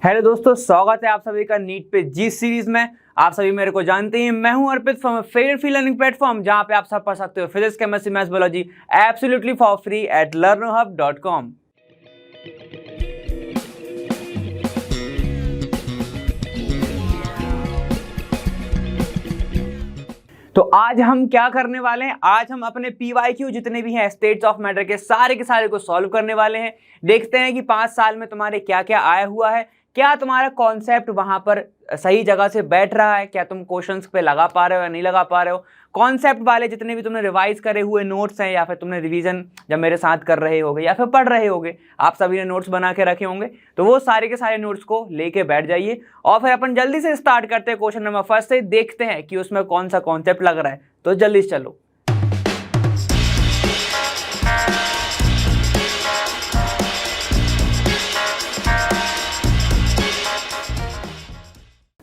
Hello दोस्तों, स्वागत है आप सभी का नीट पे जी सीरीज में। आप सभी मेरे को जानते हैं, मैं हूं Arpit from favourite free learning platform, जहां पे आप सब पढ़ सकते हो physics, chemistry, maths, biology absolutely for free at learnerhub.com। तो आज हम क्या करने वाले हैं, आज हम अपने PYQ जितने भी हैं स्टेट्स ऑफ मैटर के सारे को सॉल्व करने वाले हैं। देखते हैं कि 5 साल में तुम्हारे क्या क्या आया हुआ है, क्या तुम्हारा कॉन्सेप्ट वहां पर सही जगह से बैठ रहा है, क्या तुम क्वेश्चंस पे लगा पा रहे हो या नहीं लगा पा रहे हो। कॉन्सेप्ट वाले जितने भी तुमने रिवाइज करे हुए नोट्स हैं या फिर तुमने रिवीजन जब मेरे साथ कर रहे होगे या फिर पढ़ रहे होगे, आप सभी ने नोट्स बना के रखे होंगे, तो वो सारे के सारे नोट्स को लेके बैठ जाइए और फिर अपन जल्दी से स्टार्ट करते हैं। क्वेश्चन नंबर फर्स्ट से देखते हैं कि उसमें कौन सा कॉन्सेप्ट लग रहा है, तो जल्दी से चलो।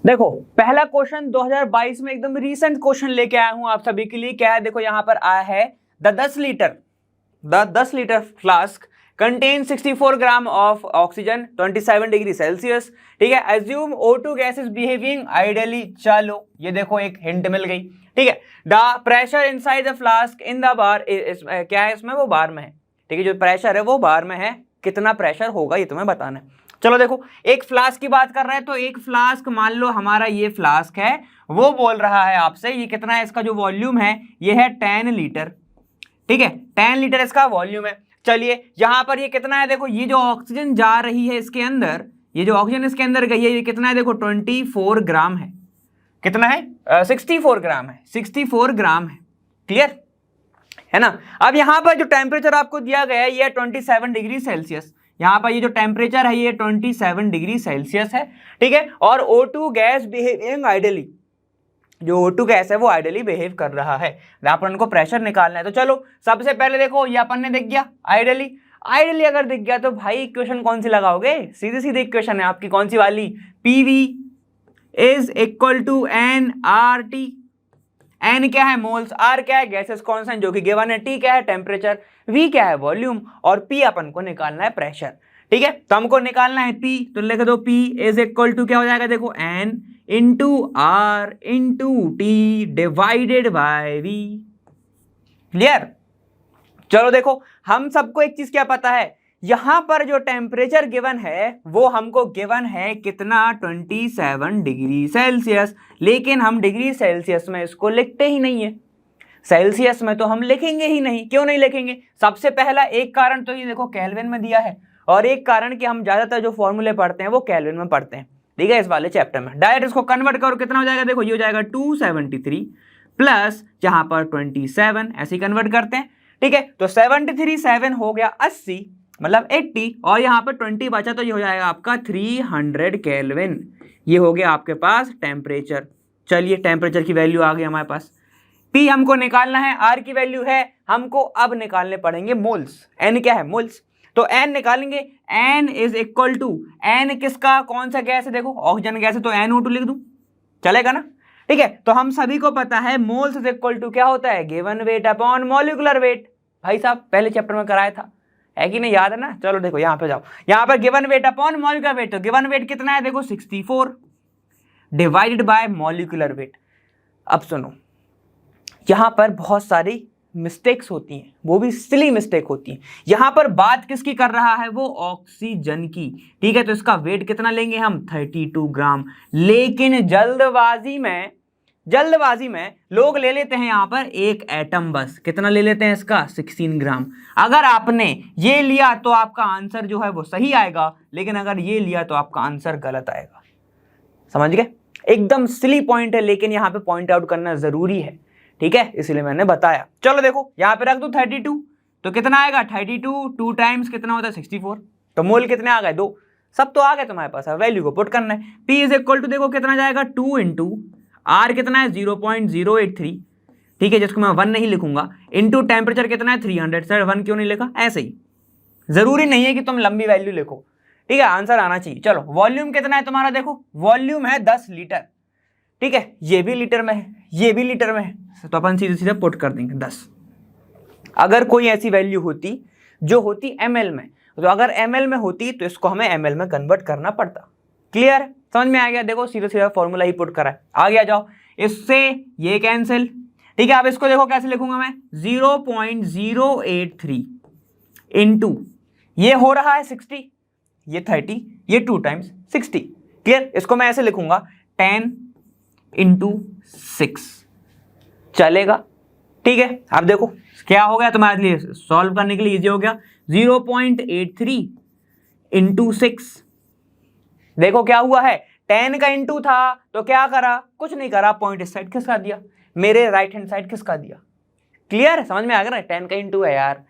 देखो, पहला क्वेश्चन 2022 में एकदम रीसेंट क्वेश्चन लेके आया हूं आप सभी के लिए। क्या है, देखो यहां पर आया है the 10 litre flask contain 64 gram of oxygen 27 degree Celsius. ठीक है, assume O2 gas is behaving ideally. चलो ये देखो एक हिंट मिल गई। ठीक है, the pressure inside the flask in the bar, क्या है इसमें, वो बार में है। ठीक है, जो प्रेशर है वो बार में है, कितना प्रेशर होगा ये तुम्हें बताना है। चलो देखो, एक फ्लास्क की बात कर रहा है, तो एक फ्लास्क मान लो हमारा ये फ्लास्क है, वो बोल रहा है आपसे ये कितना है, इसका जो वॉल्यूम है ये है 10 लीटर। ठीक है, 10 लीटर इसका वॉल्यूम है। चलिए यहां पर ये कितना है, देखो ये जो ऑक्सीजन जा रही है इसके अंदर, ये जो ऑक्सीजन इसके अंदर गई है ये कितना है, देखो 24 ग्राम है। कितना है? 64 ग्राम है, 64 ग्राम है। क्लियर है ना। अब यहां पर जो टेम्परेचर आपको दिया गया है ये 27 डिग्री सेल्सियस। यहां पर ये जो टेम्परेचर है ये 27 डिग्री सेल्सियस है। ठीक है, और O2 गैस बिहेविंग आइडियली, जो O2 गैस है वो आइडियली बिहेव कर रहा है। अपन को प्रेशर निकालना है, तो चलो सबसे पहले देखो ये अपन ने दिख गया आइडियली अगर दिख गया तो भाई इक्वेशन कौन सी लगाओगे, सीधी सीधी इक्वेशन है आपकी, कौन सी वाली, PV is equal to nRT। N क्या है, मोल्स, R क्या है, गैसेस कांस्टेंट जो कि गिवन है, T क्या है, टेम्परेचर, V क्या है, वॉल्यूम, और P अपन को निकालना है प्रेशर। ठीक है, तो हमको निकालना है P, तो लिख दो P इज इक्वल टू क्या हो जाएगा, देखो N into R into T divided by V। Clear. चलो देखो, हम सबको एक चीज क्या पता है, यहां पर जो टेम्परेचर गिवन है वो हमको गिवन है कितना, 27 डिग्री सेल्सियस, लेकिन हम डिग्री सेल्सियस में इसको लिखते ही नहीं है। सेल्सियस में तो हम लिखेंगे ही नहीं। क्यों नहीं लिखेंगे? सबसे पहला एक कारण तो ये देखो केल्विन में दिया है, और एक कारण कि हम ज्यादातर जो फॉर्मूले पढ़ते हैं वो केल्विन में पढ़ते हैं। ठीक है, इस वाले चैप्टर में डायरेक्ट इसको कन्वर्ट करो, कितना हो जाएगा, देखो ये हो जाएगा 273 प्लस जहां पर 27, ऐसे ही कन्वर्ट करते हैं। ठीक है, तो 73 7 हो गया 80, मतलब 80, और यहाँ पर 20 बचा तो ये हो जाएगा आपका 300 केल्विन। ये हो गया आपके पास टेम्परेचर। चलिए टेम्परेचर की वैल्यू आ गई हमारे पास। P हमको निकालना है, R की वैल्यू है, हमको अब निकालने पड़ेंगे मोल्स। N क्या है, मोल्स, तो N निकालेंगे। N is equal to, N किसका, कौन सा गैस है, देखो ऑक्सीजन गैस है तो NO2 लिख दूं, चलेगा ना। ठीक है, तो हम सभी को पता है मोल्स इज इक्वल टू क्या होता है, given weight upon molecular weight. भाई साहब पहले चैप्टर में कराया था, है कि नहीं, याद है ना। चलो देखो यहाँ पे जाओ, यहाँ पर given weight upon molecular weight, तो गिवन वेट कितना है, देखो 64 डिवाइडेड बाय मॉलिक्यूलर वेट। अब सुनो, यहां पर बहुत सारी मिस्टेक्स होती हैं, वो भी सिली मिस्टेक होती है। यहां पर बात किसकी कर रहा है, वो ऑक्सीजन की। ठीक है, तो इसका वेट कितना लेंगे हम, 32 ग्राम, लेकिन जल्दबाजी में लोग ले लेते हैं यहां पर एक एटम, बस कितना ले लेते हैं इसका, 16 ग्राम। अगर आपने ये लिया तो आपका आंसर जो है वो सही आएगा, लेकिन अगर ये लिया तो आपका आंसर गलत आएगा। समझ गए, एकदम सिली पॉइंट है, लेकिन यहाँ पे पॉइंट आउट करना जरूरी है। ठीक है, इसलिए मैंने बताया। चलो देखो यहाँ पे रख दो 32, तो कितना आएगा, 32 2 टाइम्स कितना होता है, 64, तो मोल कितने आ गए, 2, सब तो आ गए तुम्हारे पास। वैल्यू को पुट करना है। P इज इक्वल टू, देखो कितना जाएगा, 2 इंटू R कितना है, 0.083। ठीक है, जिसको मैं 1 नहीं लिखूंगा, इंटू टेम्परेचर कितना है, 300। सर 1 क्यों नहीं लिखा, ऐसे ही, जरूरी नहीं है कि तुम लंबी वैल्यू लिखो। ठीक है, आंसर आना चाहिए। चलो वॉल्यूम कितना है तुम्हारा, देखो वॉल्यूम है 10 लीटर। ठीक है, ये भी लीटर में है, ये भी लीटर में है, तो अपन सीधे सीधे पुट कर देंगे 10। अगर कोई ऐसी वैल्यू होती जो होती ml में, तो अगर ml में होती तो इसको हमें ml में कन्वर्ट करना पड़ता। क्लियर, समझ में आ गया। देखो सीधा सीधा फॉर्मूला ही पुट करा है, आगे आ जाओ। इससे ये कैंसिल, ठीक है। अब इसको देखो कैसे लिखूंगा मैं, 0.083 इंटू ये हो रहा है 60, ये 30, ये 2 टाइम्स 60। क्लियर, इसको मैं ऐसे लिखूंगा 10 इंटू 6, चलेगा। ठीक है, अब देखो क्या हो गया तुम्हारे लिए, सॉल्व करने के लिए इजी हो गया। 0.83 इंटू 6, देखो क्या हुआ है, 10 का इंटू था तो क्या करा, कुछ नहीं करा, पॉइंट इस साइड खिसका दिया, मेरे राइट हैंड साइड खिसका दिया। क्लियर, समझ में आ गया ना, 10 का इंटू है यार।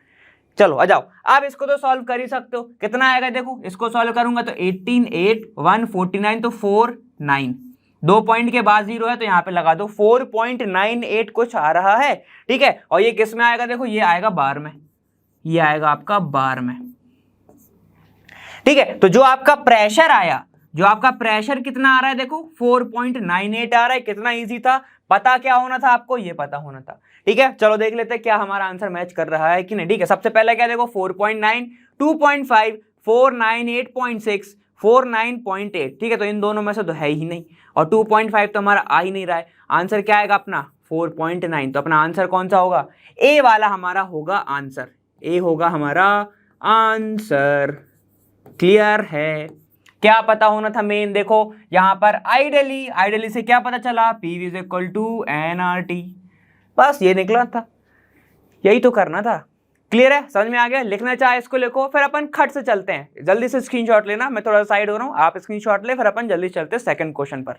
चलो आ जाओ, आप इसको तो सॉल्व कर ही सकते हो, कितना आएगा देखो, इसको सॉल्व करूंगा तो 18 8 149 तो 4 9, 2 पॉइंट के बाद 0 है तो यहाँ पे लगा दो 4.98 कुछ आ रहा है। ठीक है, और ये किस में आएगा देखो, ये आएगा बार में, ये आएगा आपका बार में। ठीक है, तो जो आपका प्रेशर आया, जो आपका प्रेशर कितना आ रहा है देखो 4.98 आ रहा है। कितना इजी था, पता क्या होना था आपको, ये पता होना था। ठीक है, चलो देख लेते हैं क्या हमारा आंसर मैच कर रहा है कि नहीं। ठीक है, सबसे पहले क्या देखो, 4.9 2.5 4 9 8.6 4 9.8। ठीक है, तो इन दोनों में से तो है ही नहीं, और 2.5 तो हमारा आ ही नहीं रहा है। आंसर क्या आएगा अपना 4.9, तो अपना आंसर कौन सा होगा, ए वाला हमारा होगा आंसर, ए होगा हमारा आंसर। क्लियर है, क्या पता होना था मेन, देखो यहां पर आइडियली से क्या पता चला, PV is equal to NRT, बस ये निकला था, यही तो करना था। क्लियर है, समझ में आ गया। लिखना चाहे इसको लिखो, फिर अपन खट से चलते हैं, जल्दी से स्क्रीनशॉट लेना, मैं थोड़ा साइड हो रहा हूं, आप स्क्रीनशॉट ले, फिर अपन जल्दी चलते हैं सेकंड क्वेश्चन पर।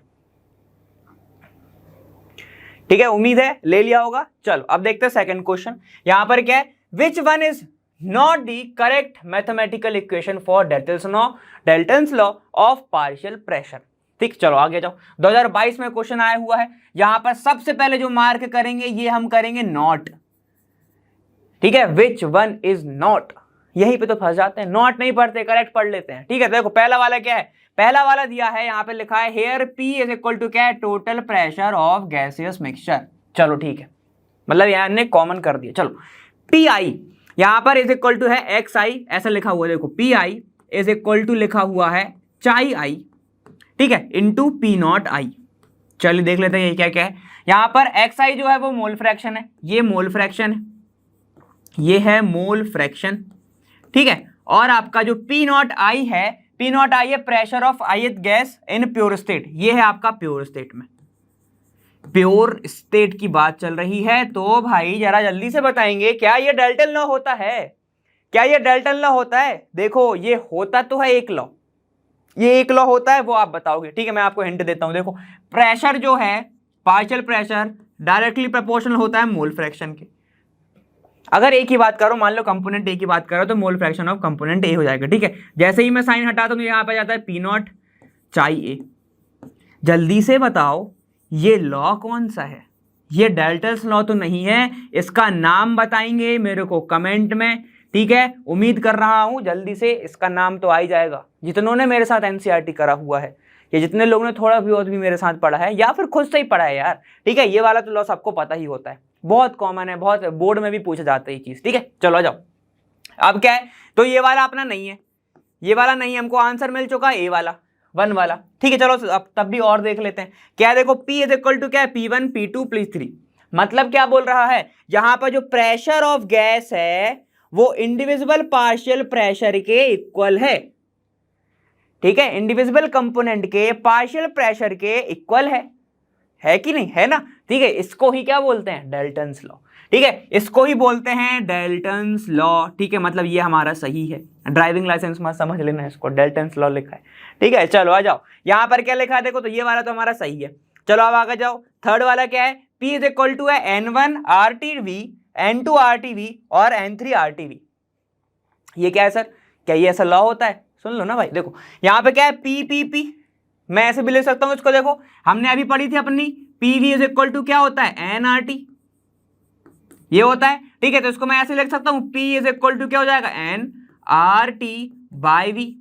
ठीक है, उम्मीद है ले लिया होगा। चलो अब देखते हैं सेकंड क्वेश्चन। यहां पर क्या है, which one is not the correct mathematical equation for Dalton's law of partial pressure। ठीक, चलो आगे जाओ। 2022 में क्वेश्चन आया हुआ है, यहां पर सबसे पहले जो मार्क करेंगे ये हम करेंगे नॉट। ठीक है, विच वन इज नॉट, यहीं पे तो फंस जाते हैं, नॉट नहीं पढ़ते, करेक्ट पढ़ लेते हैं। ठीक है, देखो पहला वाला क्या है, पहला वाला दिया है यहाँ पे लिखा है here P is equal to क्या है, total pressure of gaseous mixture. चलो ठीक है, मतलब यहाँ ने कॉमन कर दिया। चलो PI यहां पर इज इक्वल टू है XI, ऐसा लिखा हुआ है देखो, PI इज इक्वल टू लिखा हुआ है चाई I, ठीक है, इंटू P0I। चलिए देख लेते हैं ये क्या क्या है। यहां पर XI जो है वो मोल फ्रैक्शन है, ये मोल फ्रैक्शन है, ये है मोल फ्रैक्शन। ठीक है, और आपका जो P0I है, P0I है pressure of ith gas in pure state, ये है आपका प्योर स्टेट में, प्योर स्टेट की बात चल रही है। तो भाई जरा जल्दी से बताएंगे, क्या ये डाल्टन लॉ होता है, क्या ये डाल्टन लॉ होता है? देखो ये होता तो है एक लॉ, ये एक लॉ होता है, वो आप बताओगे। ठीक है, मैं आपको हिंट देता हूं, देखो प्रेशर जो है, पार्शियल प्रेशर डायरेक्टली प्रोपोर्शनल होता है मोल फ्रैक्शन के। अगर एक ही बात करो, मान लो कंपोनेंट ए की बात करो, तो मोल फ्रैक्शन ऑफ कंपोनेंट ए हो जाएगा। ठीक है, जैसे ही मैं साइन हटाता हूं तो यहां पे जाता है P0 चाई ए। जल्दी से बताओ ये लॉ कौन सा है, ये डाल्टन्स लॉ तो नहीं है, इसका नाम बताएंगे मेरे को कमेंट में। ठीक है, उम्मीद कर रहा हूं जल्दी से इसका नाम तो आ ही जाएगा, जितनों ने मेरे साथ एनसीईआरटी करा हुआ है, या जितने लोगों ने थोड़ा बहुत भी मेरे साथ पढ़ा है, या फिर खुद से ही पढ़ा है यार। ठीक है, ये वाला तो लॉ सबको पता ही होता है, बहुत कॉमन है, बहुत बोर्ड में भी पूछा जाता है ये चीज। ठीक है, चलो आ जाओ। अब क्या है, तो ये वाला अपना नहीं है, ये वाला नहीं है, हमको आंसर मिल चुका है ए वाला, 1 वाला। ठीक है, चलो अब तब भी और देख लेते हैं। क्या देखो, P इज इक्वल टू क्या है, P1 P2 P3। मतलब क्या बोल रहा है, यहां पर जो प्रेशर ऑफ गैस है वो इंडिविजुअल पार्शियल प्रेशर के इक्वल है। ठीक है, इंडिविजुअल कंपोनेंट के पार्शियल प्रेशर के इक्वल है कि नहीं, है ना। ठीक है, इसको ही क्या बोलते हैं, डाल्टन्स लॉ। ठीक है, इसको ही बोलते हैं डाल्टन्स लॉ। ठीक है, मतलब ये हमारा सही है, ड्राइविंग लाइसेंस में समझ लेना इसको, डाल्टन्स लॉ लिखा है। ठीक है, चलो आ जाओ, यहां पर क्या लिखा है देखो, तो ये वाला तो हमारा सही है। चलो अब आगे जाओ, थर्ड वाला क्या है, P इज इक्वल टू है N1 RTV N2 RTV और N3 RTV। ये क्या है सर, क्या ये ऐसा लॉ होता है? सुन लो ना भाई, देखो यहाँ पे क्या है, P मैं ऐसे भी ले सकता हूं इसको, देखो हमने अभी पढ़ी थी अपनी, PV इज इक्वल टू क्या होता है, NRT, ये होता है। ठीक है, तो इसको मैं ऐसे लिख सकता हूं, P इज इक्वल टू क्या हो जाएगा, NRT बाई V।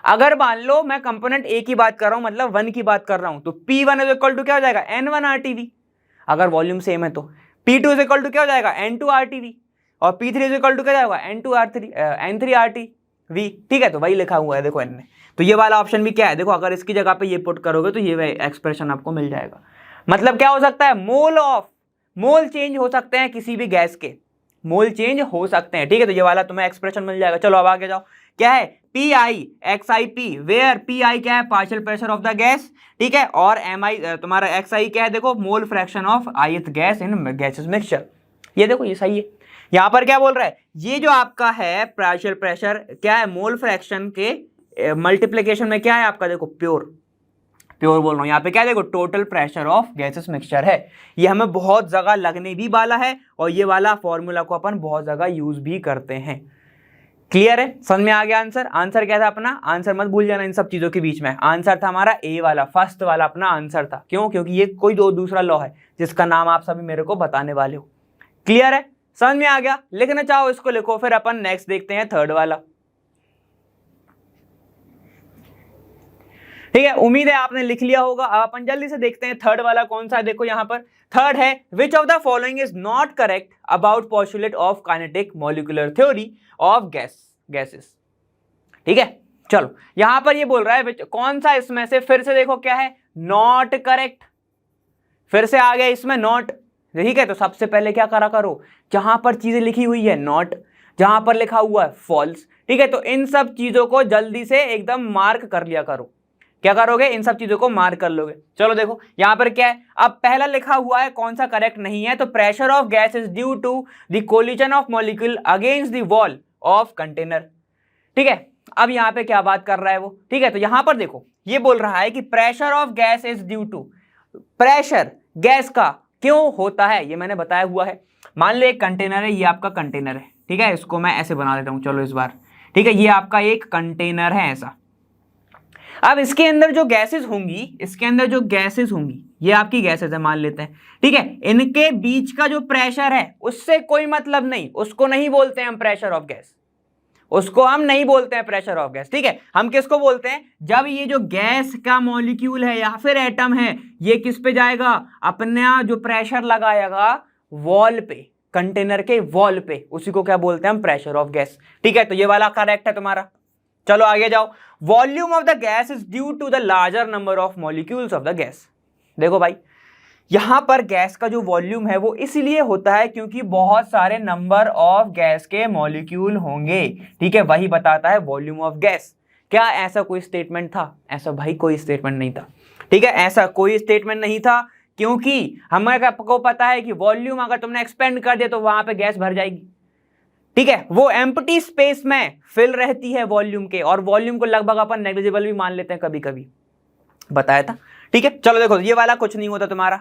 अगर मान लो मैं कंपोनेंट ए की बात कर रहा हूं, मतलब 1 की बात कर रहा हूं, तो P1 इज इक्वल टू क्या हो जाएगा, N1 RTV। अगर वॉल्यूम सेम है तो P2 इज इक्वल टू क्या हो जाएगा, N2 RTV, और P3 इज इक्वल टू क्या जाएगा, N3 RT। V, ठीक है, तो वही लिखा हुआ है देखो इनने। तो ये वाला ऑप्शन भी क्या है, देखो अगर इसकी जगह पे ये पुट करोगे तो ये एक्सप्रेशन आपको मिल जाएगा। मतलब क्या हो सकता है, मोल चेंज हो सकते हैं किसी भी गैस के, मोल चेंज हो सकते हैं, ठीक है, तो ये वाला तुम्हें एक्सप्रेशन मिल जाएगा। चलो अब आगे जाओ, क्या है PI XIP, वेयर PI क्या है, partial pressure of the gas, ठीक है, और MI तुम्हारा XI क्या है, देखो mole fraction of ith gas in gases mixture. ये देखो ये सही है। यहां पर क्या बोल रहा है, ये जो आपका है पार्शियल प्रेशर क्या है, मोल फ्रैक्शन के मल्टीप्लीकेशन में क्या है आपका, देखो प्योर बोल रहा हूं यहाँ पे, क्या देखो total pressure of gases mixture है। ये हमें बहुत जगह लगने भी वाला है और ये वाला फॉर्मूला को अपन बहुत जगह यूज भी करते हैं। क्लियर है, समझ में आ गया आंसर। आंसर क्या था अपना, आंसर मत भूल जाना इन सब चीजों के बीच में, आंसर था हमारा ए वाला, फर्स्ट वाला अपना आंसर था। क्यों, क्योंकि ये कोई दूसरा लॉ है जिसका नाम आप सभी मेरे को बताने वाले हो। क्लियर है, समझ में आ गया। लिखना चाहो इसको लिखो, फिर अपन नेक्स्ट देखते हैं थर्ड वाला। ठीक है, उम्मीद है आपने लिख लिया होगा। अब अपन जल्दी से देखते हैं थर्ड वाला कौन सा है। देखो यहां पर थर्ड है, which of the following is not correct about postulate of kinetic molecular theory of gases. ठीक है, चलो यहां पर ये बोल रहा है कौन सा इसमें से, फिर से देखो क्या है, नॉट करेक्ट, फिर से आ गया इसमें नॉट। ठीक है, तो सबसे पहले क्या करा करो, जहां पर चीजें लिखी हुई है नॉट, जहां पर लिखा हुआ है फॉल्स, ठीक है, तो इन सब चीजों को जल्दी से एकदम मार्क कर लिया करो। क्या करोगे, इन सब चीजों को मार्क कर लोगे। चलो देखो यहां पर क्या है, अब पहला लिखा हुआ है कौन सा करेक्ट नहीं है, तो pressure of gas is due to the collision of molecule against the wall of container. ठीक है, अब यहां पे क्या बात कर रहा है वो, ठीक है, तो यहां पर देखो ये बोल रहा है कि pressure of gas is due to, pressure gas का क्यों होता है, ये मैंने बताया हुआ है। मान लो एक कंटेनर है, ये आपका कंटेनर है, ठीक है, इसको मैं ऐसे बना देता हूं, चलो इस बार, ठीक है, ये आपका एक कंटेनर है ऐसा। अब इसके अंदर जो गैसेस होंगी, इसके अंदर जो गैसेस होंगी, ये आपकी गैसेस है मान लेते हैं, ठीक है, इनके बीच का जो प्रेशर है उससे कोई मतलब नहीं, उसको नहीं बोलते हैं हम प्रेशर ऑफ गैस, उसको हम नहीं बोलते हैं प्रेशर ऑफ गैस। ठीक है, हम किसको बोलते हैं, जब ये जो गैस का मॉलिक्यूल है या फिर एटम है, ये किस पे जाएगा, अपना जो प्रेशर लगाएगा वॉल पे, कंटेनर के वॉल पे, उसी को क्या बोलते हैं हम, प्रेशर ऑफ गैस। ठीक है, तो ये वाला करेक्ट है तुम्हारा। चलो आगे जाओ, volume of the gas is due to the larger number of molecules of the gas. देखो भाई, यहां पर गैस का जो वॉल्यूम है वो इसलिए होता है क्योंकि बहुत सारे नंबर ऑफ गैस के मॉलिक्यूल होंगे। ठीक है, वही बताता है वॉल्यूम ऑफ गैस। क्या ऐसा कोई स्टेटमेंट था, ऐसा भाई कोई स्टेटमेंट नहीं था। ठीक है, ऐसा कोई स्टेटमेंट नहीं था, क्योंकि हमें आपको पता है कि वॉल्यूम अगर तुमने एक्सपेंड कर दिया तो वहां पे गैस भर जाएगी। ठीक है, वो एम्प्टी स्पेस में फिल रहती है वॉल्यूम के, और वॉल्यूम को लगभग अपन नेग्लिजिबल भी मान लेते हैं कभी कभी, बताया था। ठीक है, चलो देखो ये वाला कुछ नहीं होता तुम्हारा।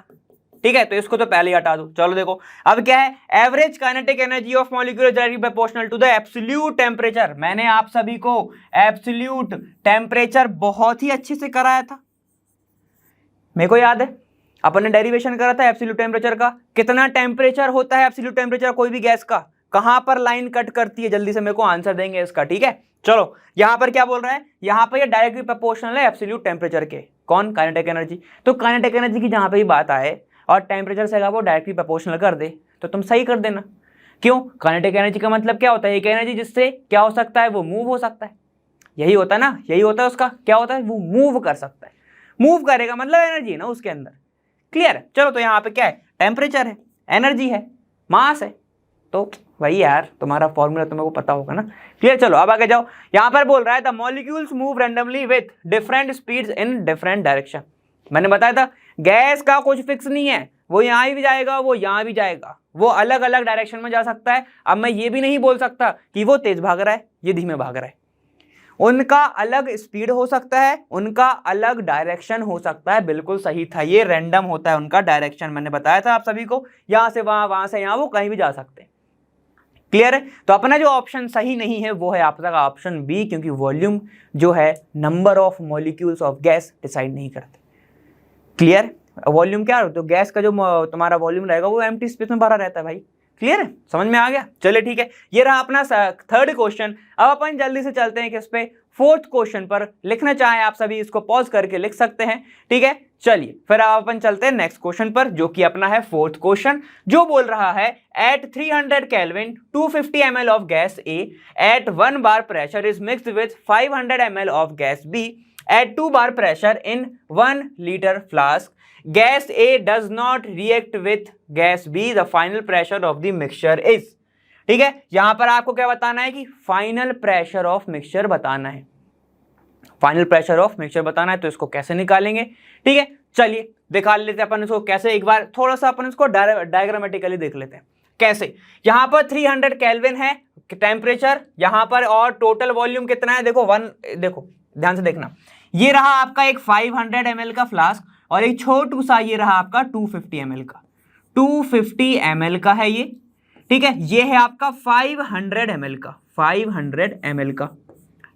ठीक है, तो इसको तो पहले ही हटा दो। चलो देखो अब क्या है, average kinetic energy of molecule is directly proportional to the absolute temperature. मैंने आप सभी को एब्सोल्यूट टेम्परेचर बहुत ही अच्छे से कराया था, मेरे को याद है, अपन ने डेरिवेशन करा था एब्सोल्यूट टेम्परेचर का। कितना टेम्परेचर होता है एब्सोल्यूट टेम्परेचर कोई भी गैस का, कहां पर लाइन कट करती है, जल्दी से मेरे को आंसर देंगे इसका। ठीक है, चलो यहां पर क्या बोल रहा है, यहां पर ये डायरेक्टली प्रोपोर्शनल है एब्सोल्यूट टेम्परेचर के, कौन, काइनेटिक एनर्जी। तो काइनेटिक एनर्जी की जहां पे भी बात आए और टेम्परेचर से अगर वो डायरेक्टली प्रोपोर्शनल कर दे तो तुम सही कर देना। क्यों, काइनेटिक एनर्जी का मतलब क्या होता है, एक एनर्जी जिससे क्या हो सकता है, वो मूव हो सकता है, यही होता है ना, यही होता है उसका, क्या होता है, वो मूव कर सकता है। मूव करेगा मतलब एनर्जी है ना उसके अंदर। क्लियर है, चलो तो यहाँ पे क्या है, टेम्परेचर है, एनर्जी है, मास है, तो वही यार तुम्हारा फॉर्मूला तुम्हें को पता होगा ना। क्लियर, चलो अब आगे जाओ। यहां पर बोल रहा है the molecules move randomly with different speeds in different direction. मैंने बताया था गैस का कुछ फिक्स नहीं है, वो यहां भी जाएगा, वो यहां भी जाएगा, वो अलग अलग डायरेक्शन में जा सकता है। अब मैं ये भी नहीं बोल सकता कि वो तेज भाग रहा है, ये धीमे भाग रहा है, उनका अलग स्पीड हो सकता है, उनका अलग डायरेक्शन हो सकता है। बिल्कुल सही था, ये रैंडम होता है उनका डायरेक्शन, मैंने बताया था आप सभी को, यहां से वहां, वहां से यहां, वो कहीं भी जा सकते हैं। क्लियर है, तो अपना जो ऑप्शन सही नहीं है वो है आपका ऑप्शन बी, क्योंकि वॉल्यूम जो है number of molecules of gas decide नहीं करते। क्लियर, वॉल्यूम क्या, तो गैस का जो तुम्हारा वॉल्यूम रहेगा वो एम्प्टी स्पेस में भरा रहता है भाई। क्लियर है, समझ में आ गया। चलिए ठीक है, ये रहा अपना थर्ड क्वेश्चन। अब अपन जल्दी से चलते हैं किस पे, फोर्थ क्वेश्चन पर लिखना चाहें आप सभी इसको पॉज करके लिख सकते हैं, ठीक है। चलिए फिर अब अपन चलते हैं नेक्स्ट क्वेश्चन पर, जो कि अपना है फोर्थ क्वेश्चन, जो बोल रहा है at 300 kelvin 250 ml of gas A at 1 bar pressure is mixed with 500 ml of gas B at 2 bar pressure in 1 litre flask, gas A does not react with gas B, the final pressure of the mixture is. ठीक है, यहां पर आपको क्या बताना है कि final pressure of mixture बताना है, फाइनल प्रेशर ऑफ मिक्सचर बताना है। तो इसको कैसे निकालेंगे, ठीक है, चलिए दिखा लेते हैं अपन इसको कैसे। एक बार थोड़ा सा अपन इसको डायग्रामेटिकली देख लेते हैं कैसे। यहां पर 300 केल्विन है टेम्परेचर यहां पर, और टोटल वॉल्यूम कितना है देखो 1, देखो ध्यान से देखना, ये रहा आपका एक 500 ml का फ्लास्क और एक छोटू सा ये रहा आपका 250 ml का, 250 ml का है ये, ठीक है। ये है आपका 500 ml का, 500 ml का,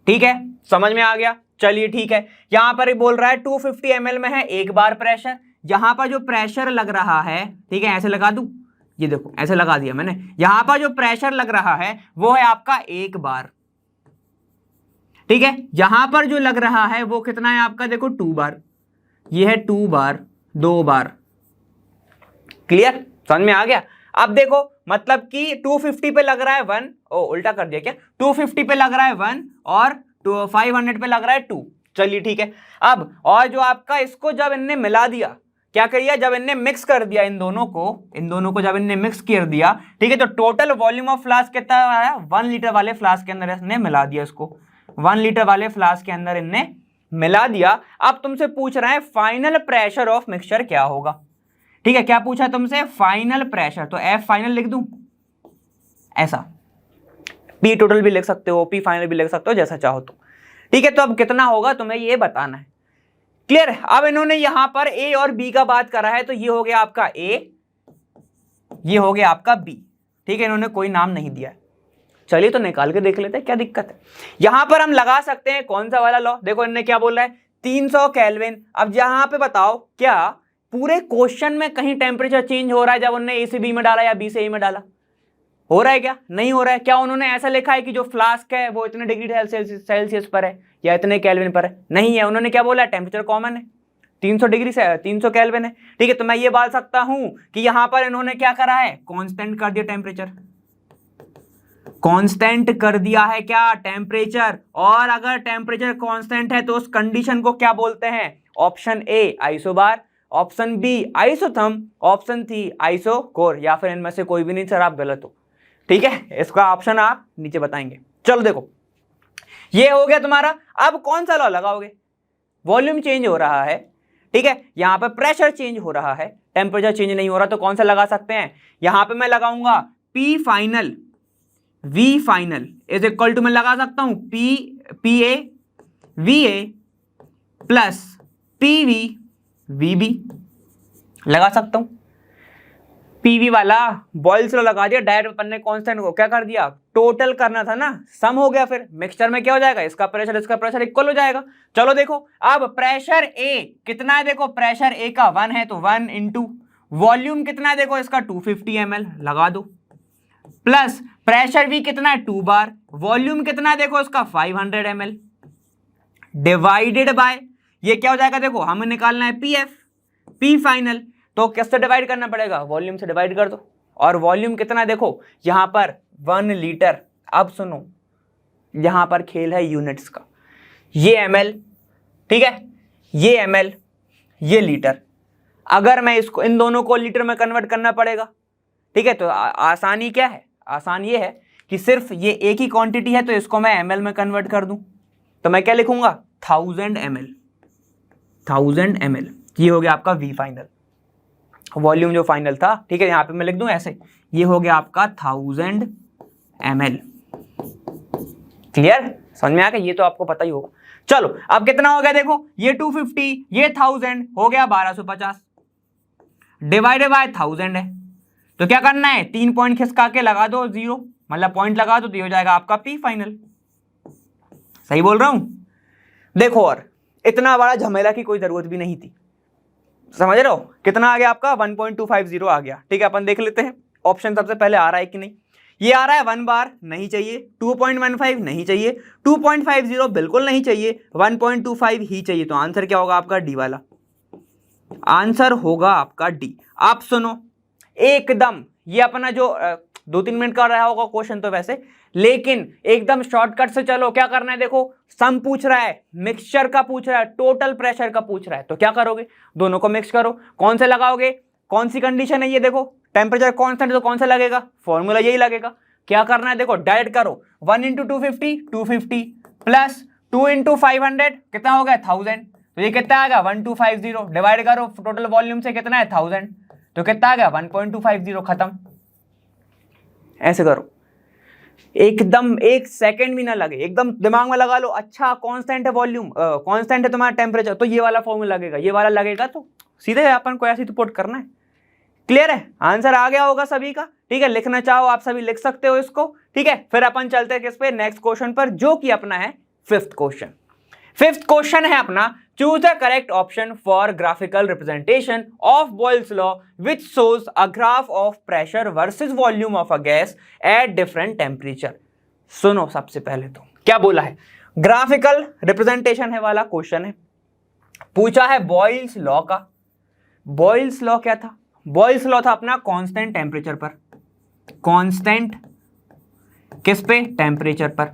ठीक है, समझ में आ गया। चलिए ठीक है, यहां पर बोल रहा है 250 ml में है 1 बार प्रेशर, यहां पर जो प्रेशर लग रहा है, ठीक है, ऐसे लगा दूं, ये देखो ऐसे लगा दिया मैंने, यहां पर जो प्रेशर लग रहा है वो है आपका 1 बार, ठीक है। यहां पर जो लग रहा है वो कितना है आपका, देखो 2 बार, ये है 2 बार, 2 बार, क्लियर, समझ में आ गया। अब देखो मतलब कि 250 पे लग रहा है 1, उल्टा कर दिया क्या, 250 पे लग रहा है 1 और 500 पे लग रहा है 2। चलिए ठीक है, अब और जो आपका इसको जब इनने मिला दिया, क्या करिए, जब इनने मिक्स कर दिया इन दोनों को जब इनने मिक्स कर दिया, ठीक है, तो टोटल वॉल्यूम ऑफ फ्लास्क कितना आया, 1 लीटर वाले फ्लास्क के अंदर इसने मिला दिया, इसको 1 लीटर वाले फ्लास्क के अंदर इनने मिला दिया। अब तुमसे पूछ रहा है फाइनल प्रेशर ऑफ मिक्सचर क्या होगा, ठीक है, क्या पूछा तुमसे, फाइनल प्रेशर, तो एफ फाइनल लिख दूं ऐसा, पी टोटल भी लिख सकते हो, पी फाइनल भी लिख सकते हो, जैसा चाहो तो, ठीक है। तो अब कितना होगा तुम्हें ये बताना है, क्लियर। अब इन्होंने यहां पर ए और बी का बात करा है, तो ये हो गया आपका ए, ये हो गया आपका बी, ठीक है, इन्होंने कोई नाम नहीं दिया है। चलिए तो निकाल के देख लेते हैं क्या दिक्कत है। यहां पर हम लगा सकते हैं कौन सा वाला लॉ, देखो इन्होंने क्या बोला है 300 केल्विन। अब यहां पे बताओ क्या पूरे क्वेश्चन में कहीं टेम्परेचर चेंज हो रहा है जब उन्होंने ए से बी में डाला या बी से ए में डाला, हो रहा है क्या, नहीं हो रहा है। क्या उन्होंने ऐसा लिखा है कि जो फ्लास्क है वो इतने डिग्री सेल्सियस पर है या इतने केल्विन पर है, नहीं है। उन्होंने क्या बोला, टेम्परेचर कॉमन है, 300 डिग्री से 300 केल्विन है, ठीक है। तो मैं ये बोल सकता हूं कि यहां पर इन्होंने क्या करा है, कांस्टेंट कर दिया टेम्परेचर, कांस्टेंट कर दिया है क्या, टेम्परेचर। और अगर टेम्परेचर कांस्टेंट है तो उस कंडीशन को क्या बोलते हैं, option A isobar, option B isotherm, option C isochore, या फिर इनमें से कोई भी नहीं सर आप गलत हो, ठीक है। इसका ऑप्शन आप नीचे बताएंगे। चलो देखो ये हो गया तुम्हारा। अब कौन सा लॉ लगाओगे, वॉल्यूम चेंज हो रहा है, ठीक है, यहां पर प्रेशर चेंज हो रहा है, टेम्परेचर चेंज नहीं हो रहा, तो कौन सा लगा सकते हैं, यहां पे मैं लगाऊंगा P final, V final is equal to, मैं लगा सकता हूं P A V A plus P V V B, लगा सकता हूं। पीवी वाला बॉयल्स लॉ लगा दिया, डायरेक्ट अपन ने कांस्टेंट को क्या कर दिया, टोटल करना था ना, सम हो गया, फिर मिक्सचर में क्या हो जाएगा, इसका प्रेशर इक्वल हो जाएगा। चलो देखो अब प्रेशर ए कितना है, देखो प्रेशर ए का 1 है तो 1 इंटू वॉल्यूम कितना है, देखो इसका 250 ml लगा दो, प्लस प्रेशर भी कितना है 2 बार, वॉल्यूम कितना है देखो इसका 500 ml, डिवाइडेड बाय ये क्या हो जाएगा, देखो हमें निकालना है पी एफ, पी फाइनल, तो किससे डिवाइड करना पड़ेगा, वॉल्यूम से डिवाइड कर दो। और वॉल्यूम कितना है देखो यहां पर 1 लीटर। अब सुनो यहां पर खेल है यूनिट्स का, ये ml, ठीक है, ये ml, ये लीटर। अगर मैं इसको इन दोनों को लीटर में कन्वर्ट करना पड़ेगा, ठीक है, तो आसानी क्या है, आसान ये है कि सिर्फ ये एक ही क्वांटिटी है तो इसको मैं ml में कन्वर्ट कर दूं, तो मैं क्या लिखूंगा 1000 ml, 1000 ml, ये हो गया आपका वी फाइनल, वॉल्यूम जो फाइनल था, ठीक है, यहां पे मैं लिख दूं ऐसे, ये हो गया आपका 1000 ml, क्लियर, समझ में आ गया, ये तो आपको पता ही होगा। चलो अब कितना हो गया देखो, ये 250, ये 1000 हो गया 1250, डिवाइडेड बाय 1000 है, तो क्या करना है 3 पॉइंट खिसका के लगा दो 0, मतलब पॉइंट लगा दो, तो ये हो जाएगा आपका पी फाइनल। सही बोल रहा हूं, देखो और इतना बड़ा झमेला की कोई जरूरत भी नहीं थी, समझ रहे हो, कितना आ गया आपका 1.250 आ गया, ठीक है। अपन देख लेते हैं ऑप्शन सबसे पहले आ रहा है कि नहीं। ये आ रहा है 1 बार, नहीं चाहिए। 2.15 नहीं चाहिए। 2.50 बिल्कुल नहीं चाहिए। 1.25 ही चाहिए। तो आंसर क्या होगा आपका? डी वाला आंसर होगा आपका डी। आप सुनो एकदम, ये अपना जो 2-3 मिनट का रहा होगा क्वेश्चन तो वैसे, लेकिन एकदम शॉर्टकट से चलो। क्या करना है देखो, सम पूछ रहा है, मिक्सचर का पूछ रहा है, टोटल प्रेशर का पूछ रहा है, तो क्या करोगे? दोनों को मिक्स करो। कौन से लगाओगे? कौन सी कंडीशन है ये देखो, टेम्परेचर कांस्टेंट, तो कौन सा लगेगा? फॉर्मूला यही लगेगा। क्या करना है देखो, डायरेक्ट करो। 1 × 250 250 प्लस 2 × 500 कितना हो गया? 1000। तो ये कितना आ गया? 1250। डिवाइड करो टोटल वॉल्यूम से, कितना है? 1000। तो कितना आ गया? 1.250। खत्म। ऐसे करो, एकदम 1 सेकंड भी ना लगे, एकदम दिमाग में लगा लो। अच्छा कांस्टेंट है वॉल्यूम, कांस्टेंट है तुम्हारा टेम्परेचर, तो ये वाला फॉर्मूला लगेगा, ये वाला लगेगा, तो सीधे अपन को ऐसे ही पुट करना है। क्लियर है? आंसर आ गया होगा सभी का। ठीक है, लिखना चाहो आप सभी लिख सकते हो इसको। ठीक है, फिर अपन चलते हैं किस पे? नेक्स्ट क्वेश्चन पर, जो कि अपना है 5th क्वेश्चन। 5th क्वेश्चन है अपना, choose the correct option for graphical representation of Boyle's law which shows a graph of pressure versus volume of a gas at different temperature. सुनो, सबसे पहले तो क्या बोला है? ग्राफिकल रिप्रेजेंटेशन है वाला क्वेश्चन है, पूछा है बॉयल्स लॉ का। बॉयल्स लॉ क्या था? बॉयल्स लॉ था अपना कांस्टेंट टेम्परेचर पर। कांस्टेंट किस पे? टेम्परेचर पर।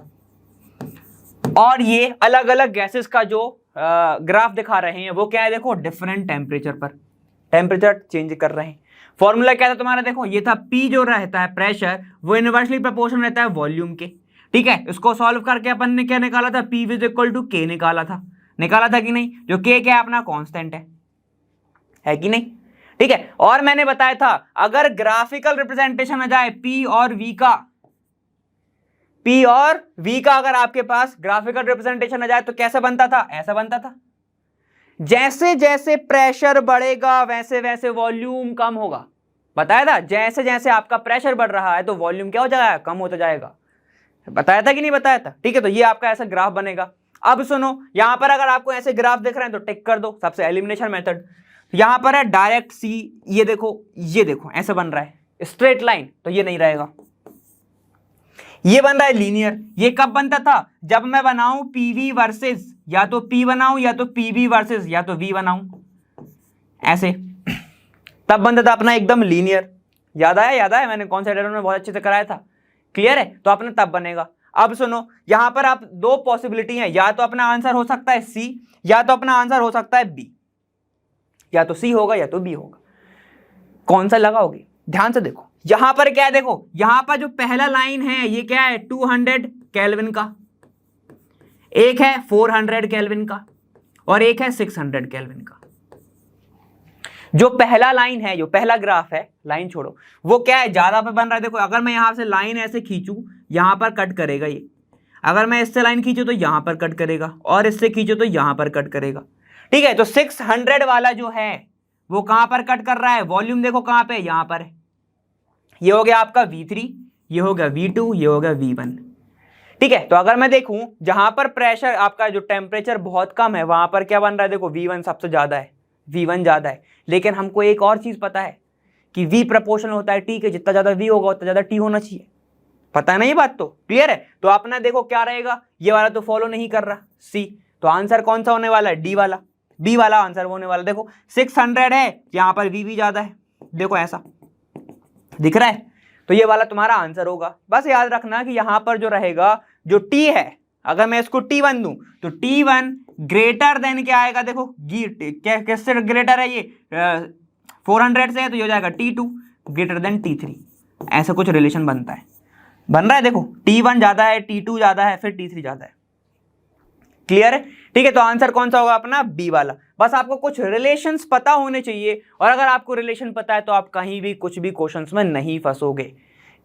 और ये अलग अलग गैसेस का जो ग्राफ दिखा रहे हैं वो क्या है देखो, डिफरेंट टेम्परेचर पर टेम्परेचर चेंज कर रहे हैं। फॉर्मूला क्या था तुम्हारा देखो, ये था P जो रहता है प्रेशर, वो इनवर्सली प्रोपोर्शनल रहता है वॉल्यूम के। ठीक है, इसको सॉल्व करके अपन ने क्या निकाला था? P = K निकाला था कि नहीं? जो K क्या है अपना? कांस्टेंट है कि नहीं? ठीक है, और मैंने बताया था अगर ग्राफिकल रिप्रेजेंटेशन आ जाए P और V का अगर आपके पास ग्राफिकल रिप्रेजेंटेशन आ जाए तो कैसे बनता था? ऐसा बनता था। जैसे जैसे प्रेशर बढ़ेगा वैसे वैसे वॉल्यूम कम होगा। बताया था, जैसे जैसे आपका प्रेशर बढ़ रहा है तो वॉल्यूम क्या हो जाएगा? कम होता जाएगा। बताया था कि नहीं बताया था? ठीक है, तो ये आपका ऐसा ग्राफ बनेगा। अब सुनो, यहां पर अगर आपको ऐसे ग्राफ दिख रहे हैं तो टिक कर दो, सबसे एलिमिनेशन मेथड। यहां पर है डायरेक्ट सी, ये देखो ऐसा बन रहा है स्ट्रेट लाइन, तो ये नहीं रहेगा। ये बन रहा है लीनियर। ये कब बनता था? जब मैं बनाऊं पीवी वर्सेस, या तो P बनाऊं या तो पीवी वर्सेस या तो V बनाऊं, ऐसे, तब बनता था अपना एकदम लीनियर। याद आया मैंने कौन सा में बहुत अच्छे से कराया था। क्लियर है? तो अपना तब बनेगा। अब सुनो, यहां पर आप दो पॉसिबिलिटी है, या तो अपना आंसर हो सकता है C, या तो अपना आंसर हो सकता है B। या तो C होगा या तो B होगा, कौन सा लगाओगे? ध्यान से देखो, यहां पर क्या है देखो, यहां पर जो पहला लाइन है ये क्या है? 200 केल्विन का, एक है 400 केल्विन का, और एक है 600 केल्विन का। जो पहला लाइन है, जो पहला ग्राफ है, लाइन छोड़ो, वो क्या है? ज्यादा पे बन रहा है। देखो, अगर मैं यहां से लाइन ऐसे खींचूं, यहां पर कट करेगा ये। अगर मैं इससे लाइन खींचूं तो यहां पर कट करेगा, और इससे खींचूं तो यहां पर कट करेगा। ठीक है, तो 600 वाला जो है वो कहां पर कट कर रहा है? वॉल्यूम देखो कहां पे? यहां पर है। ये हो गया आपका V3, ये हो गया V2, ये हो गया V1। ठीक है, तो अगर मैं देखूं जहां पर प्रेशर आपका जो टेम्परेचर बहुत कम है, वहां पर क्या बन रहा है देखो, V1 सबसे ज्यादा है, V1 ज्यादा है। लेकिन हमको एक और चीज पता है कि V प्रोपोर्शनल होता है T के, जितना ज्यादा V होगा उतना ज्यादा T होना चाहिए। पता नहीं बात? तो क्लियर है? तो अपना देखो क्या रहेगा, ये वाला तो फॉलो नहीं कर रहा C, तो आंसर कौन सा होने वाला है? D वाला, B वाला आंसर होने वाला। देखो 600 है, यहाँ पर V भी ज्यादा है, देखो ऐसा दिख रहा है, तो ये वाला तुम्हारा आंसर होगा। बस याद रखना कि यहां पर जो रहेगा, जो T है, अगर मैं इसको T1 दूं तो T1 ग्रेटर देन क्या आएगा? देखो किससे ग्रेटर है ये? 400 से है, तो ये हो जाएगा T2 ग्रेटर देन T3। ऐसा कुछ रिलेशन बन रहा है। देखो T1 ज्यादा है, T2 ज्यादा है, फिर T3 ज्यादा है। क्लियर है? ठीक है, तो आंसर कौन सा होगा अपना? B वाला। बस आपको कुछ रिलेशंस पता होने चाहिए, और अगर आपको रिलेशन पता है तो आप कहीं भी कुछ भी क्वेश्चंस में नहीं फंसोगे।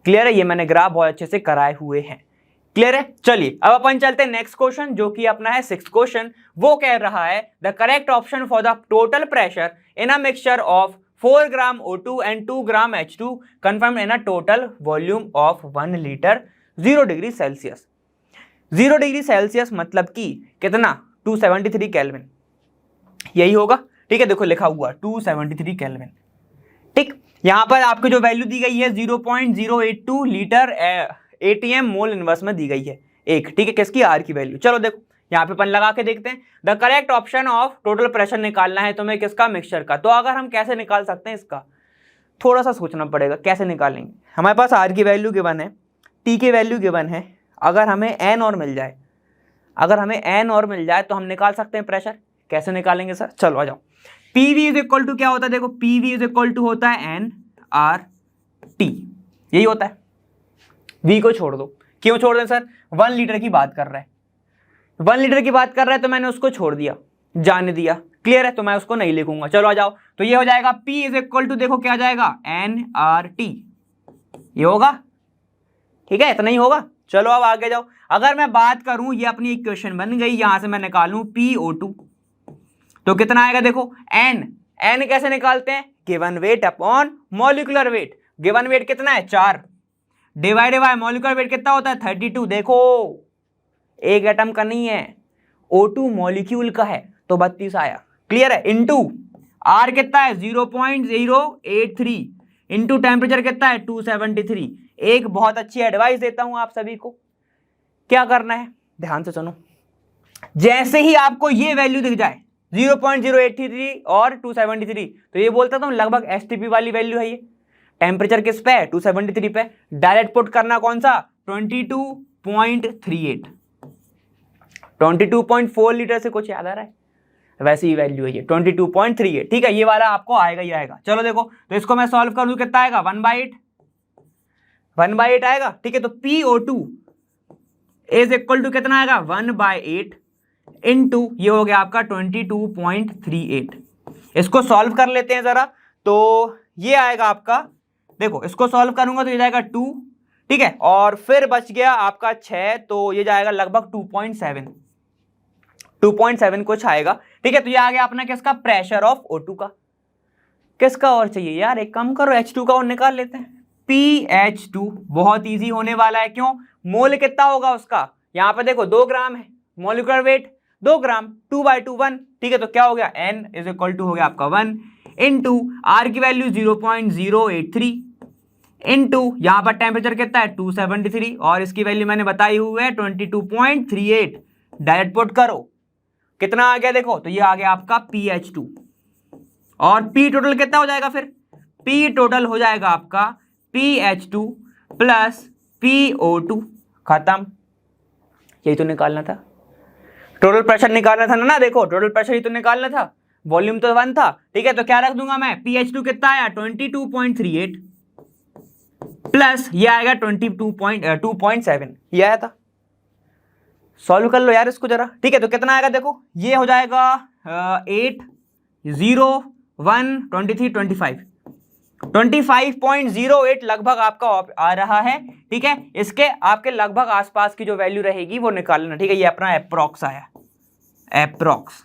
क्लियर है? ये मैंने ग्राफ बहुत अच्छे से कराए हुए हैं। क्लियर है? चलिए अब अपन चलते हैं नेक्स्ट क्वेश्चन, जो कि अपना है 6th क्वेश्चन। वो कह रहा है the correct option for the total pressure in a mixture of 4 gram O2 and 2 gram H2 confirmed in a total volume of 1 litre 0 degree Celsius. 0 degree Celsius मतलब कि कितना? 273 केल्विन, यही होगा। ठीक है, देखो लिखा हुआ 273 केल्विन। ठीक, यहां पर आपकी जो वैल्यू दी गई है 0.082 लीटर एटीएम मोल इनवर्स में दी गई है एक, ठीक है, किसकी आर की वैल्यू। चलो देखो यहाँ पे अपन लगा के देखते हैं। The correct option of total pressure निकालना है तुम्हें, किसका, मिक्सचर का। तो अगर हम कैसे निकाल सकते हैं इसका, थोड़ा सा सोचना पड़ेगा कैसे निकालेंगे। हमारे पास आर की वैल्यू गिवन है, टी की वैल्यू गिवन है, अगर हमें एन और मिल जाए, अगर हमें एन और मिल जाए तो हम निकाल सकते हैं प्रेशर। कैसे निकालेंगे सर, चलो आ जाओ। P V is equal to क्या होता है, देखो P V is equal to होता है एन आर टी, यही होता है। वी को छोड़ दो, क्यों छोड़ दें सर, 1 लीटर की बात कर रहा है, 1 लीटर की बात कर रहा है तो मैंने उसको छोड़ दिया, जाने दिया, क्लियर है, तो मैं उसको नहीं लिखूंगा। चलो आ जाओ, तो ये हो जाएगा P इज इक्वल टू, देखो क्या जाएगा, एन आर टी, ये होगा, ठीक है, इतना ही होगा। चलो अब आगे जाओ। अगर मैं बात करूं, ये अपनी इक्वेशन बन गई, यहां से मैं निकालूं PO2 तो कितना आएगा, देखो एन, एन कैसे निकालते हैं, given weight upon molecular weight. Given weight कितना है 4, डिवाइडेड बाय मॉलिक्यूलर वेट कितना होता है 32। देखो एक एटम का नहीं है, O2 मॉलिक्यूल का है तो 32 आया, क्लियर है। इनटू आर कितना है 0.083, इनटू टेम्परेचर कितना है 273। एक बहुत अच्छी एडवाइस देता हूं आप सभी को, क्या करना है, ध्यान से सुनो। जैसे ही आपको ये वैल्यू दिख जाए 0.083 और 273, तो ये बोलता हूं लगभग एसटीपी वाली वैल्यू है ये। टेम्परेचर किस पे है 273 पे, डायरेक्ट पुट करना कौन सा 22.38, 22.4 लीटर से कुछ याद आ रहा है, वैसे ही वैल्यू है ये 22.38, ठीक है, ये वाला आपको आएगा ही आएगा। चलो देखो, तो इसको मैं सॉल्व कर दूं कितना आएगा 1/8 आएगा, ठीक है। तो PO2 इज इक्वल टू कितना आएगा 1/8 इनटू ये हो गया आपका 22.38। इसको सॉल्व कर लेते हैं जरा, तो ये आएगा आपका, देखो इसको सॉल्व करूंगा तो ये जाएगा 2, ठीक है, और फिर बच गया आपका 6, तो ये जाएगा लगभग 2.7 कुछ आएगा, ठीक है। तो ये आ गया अपना किसका, प्रेशर ऑफ O2 का। किसका और चाहिए यार, एक काम करो H2 का और निकाल लेते हैं। PH2 बहुत इजी होने वाला है, क्यों, मोल कितना होगा उसका, यहां पे देखो 2 ग्राम है, मॉलिक्यूलर वेट 2 ग्राम, 2/2 1, ठीक है। तो क्या हो गया N इज इक्वल टू हो गया आपका 1 इनटू आर की वैल्यू 0.083 इनटू यहां पर टेम्परेचर कितना है 273 और इसकी वैल्यू मैंने बताई हुई है 22.38। डायरेक्ट पुट करो, कितना आ गया देखो, तो ये आ गया आपका PH2 और P टोटल कितना हो जाएगा, फिर P टोटल हो जाएगा आपका PH2 प्लस PO2, खत्म। यही तो निकालना था, टोटल प्रेशर निकालना था ना, देखो टोटल प्रेशर ही तो निकालना था, वॉल्यूम तो 1 था, ठीक है। तो क्या रख दूंगा मैं, PH2 कितना आया 22.38 प्लस ये आएगा 2.7, ये आया था। सॉल्व कर लो यार इसको जरा, ठीक है। तो कितना आएगा देखो, ये हो जाएगा 8 0 1 23 25.08 लगभग आपका आ रहा है, ठीक है। इसके आपके लगभग आसपास की जो वैल्यू रहेगी वो निकाल लेना, ठीक है। ये अपना एप्रोक्स आया, एप्रोक्स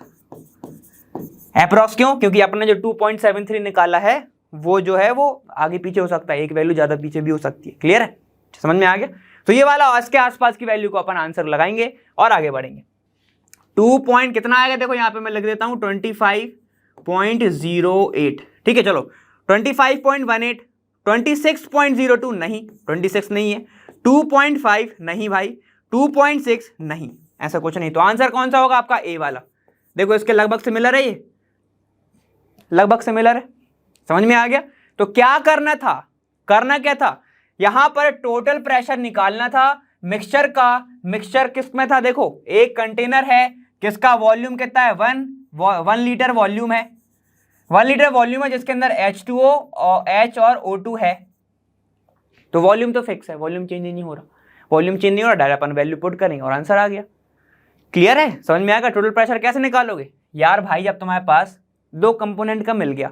क्यों, क्योंकि अपने जो 2.73 निकाला है वो जो है वो आगे पीछे हो सकता है, एक वैल्यू ज्यादा पीछे भी हो सकती है, क्लियर है, समझ में आ गया। तो ये वाला इसके आसपास की वैल्यू को अपन आंसर लगाएंगे और आगे बढ़ेंगे। 2 पॉइंट कितना आएगा देखो, यहां पे मैं लिख देता हूं 25.08, ठीक है। चलो 25.18, 26.02 नहीं, 26 नहीं है, 2.5 नहीं भाई, 2.6 नहीं, ऐसा कुछ नहीं। तो आंसर कौन सा होगा आपका, ए वाला। देखो इसके लगभग सिमिलर है, ये लगभग सिमिलर है, समझ में आ गया। तो क्या करना था, करना क्या था, यहां पर टोटल प्रेशर निकालना था मिक्सचर का। मिक्सचर किस में था, देखो एक कंटेनर है, किसका वॉल्यूम कितना है 1 लीटर वॉल्यूम है, 1 लीटर वॉल्यूम है जिसके अंदर H2O और H और O2 है। तो वॉल्यूम तो फिक्स है, वॉल्यूम चेंज नहीं हो रहा, वॉल्यूम चेंज नहीं हो रहा, डायरेक्ट अपन वैल्यू पुट करेंगे और आंसर आ गया, क्लियर है, समझ में आएगा। टोटल प्रेशर कैसे निकालोगे यार भाई, अब तुम्हारे पास 2 कंपोनेंट का मिल गया,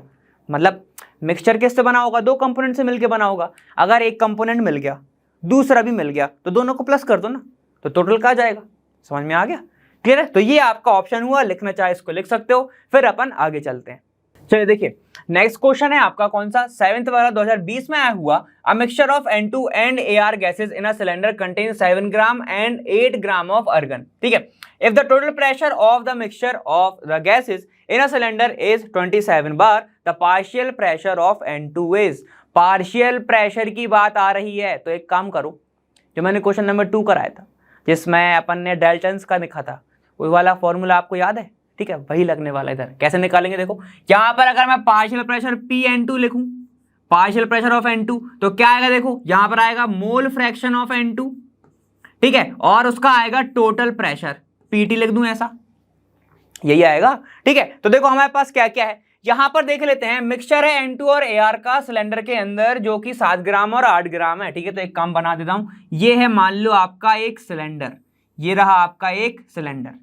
मतलब मिक्सचर किससे बना होगा, 2 कंपोनेंट से मिलकर बना होगा। अगर एक कंपोनेंट मिल गया दूसरा भी मिल गया तो दोनों को प्लस कर दो ना, तो टोटल क्या जाएगा, समझ में आ गया, क्लियर है। तो ये आपका ऑप्शन हुआ, लिखना चाहे इसको लिख सकते हो, फिर अपन आगे चलते हैं। चलिए देखिए नेक्स्ट क्वेश्चन है आपका कौन सा, 7th वाला 2020 में आया हुआ। A mixture of N2 and AR gases in a cylinder contain 7 gram and 8 gram of organ, ठीक है। If the total pressure of the mixture of the gases in a cylinder is 27 bar, the partial pressure of N2 is. Partial pressure की बात आ रही है तो एक काम करो, जो मैंने क्वेश्चन नंबर 2 कराया था जिसमें अपन ने डाल्टन्स का लिखा था, वो वाला फॉर्मूला आपको याद है? ठीक है, वही लगने वाला इधर। कैसे निकालेंगे देखो, यहां पर अगर मैं पार्शियल प्रेशर PN2 लिखूं, पार्शियल प्रेशर ऑफ N2, तो क्या आएगा देखो, यहां पर आएगा मोल फ्रैक्शन ऑफ N2, ठीक है, और उसका आएगा टोटल प्रेशर PT लिख दूं ऐसा, यही आएगा। ठीक है, तो देखो हमारे पास क्या क्या है, यहां पर देख लेते हैं। मिक्सचर है N2 और AR का सिलेंडर के अंदर, जो कि 7 ग्राम और 8 ग्राम है। ठीक है, तो एक काम बना देता हूं, ये है मान लो आपका एक सिलेंडर, ये रहा आपका एक सिलेंडर,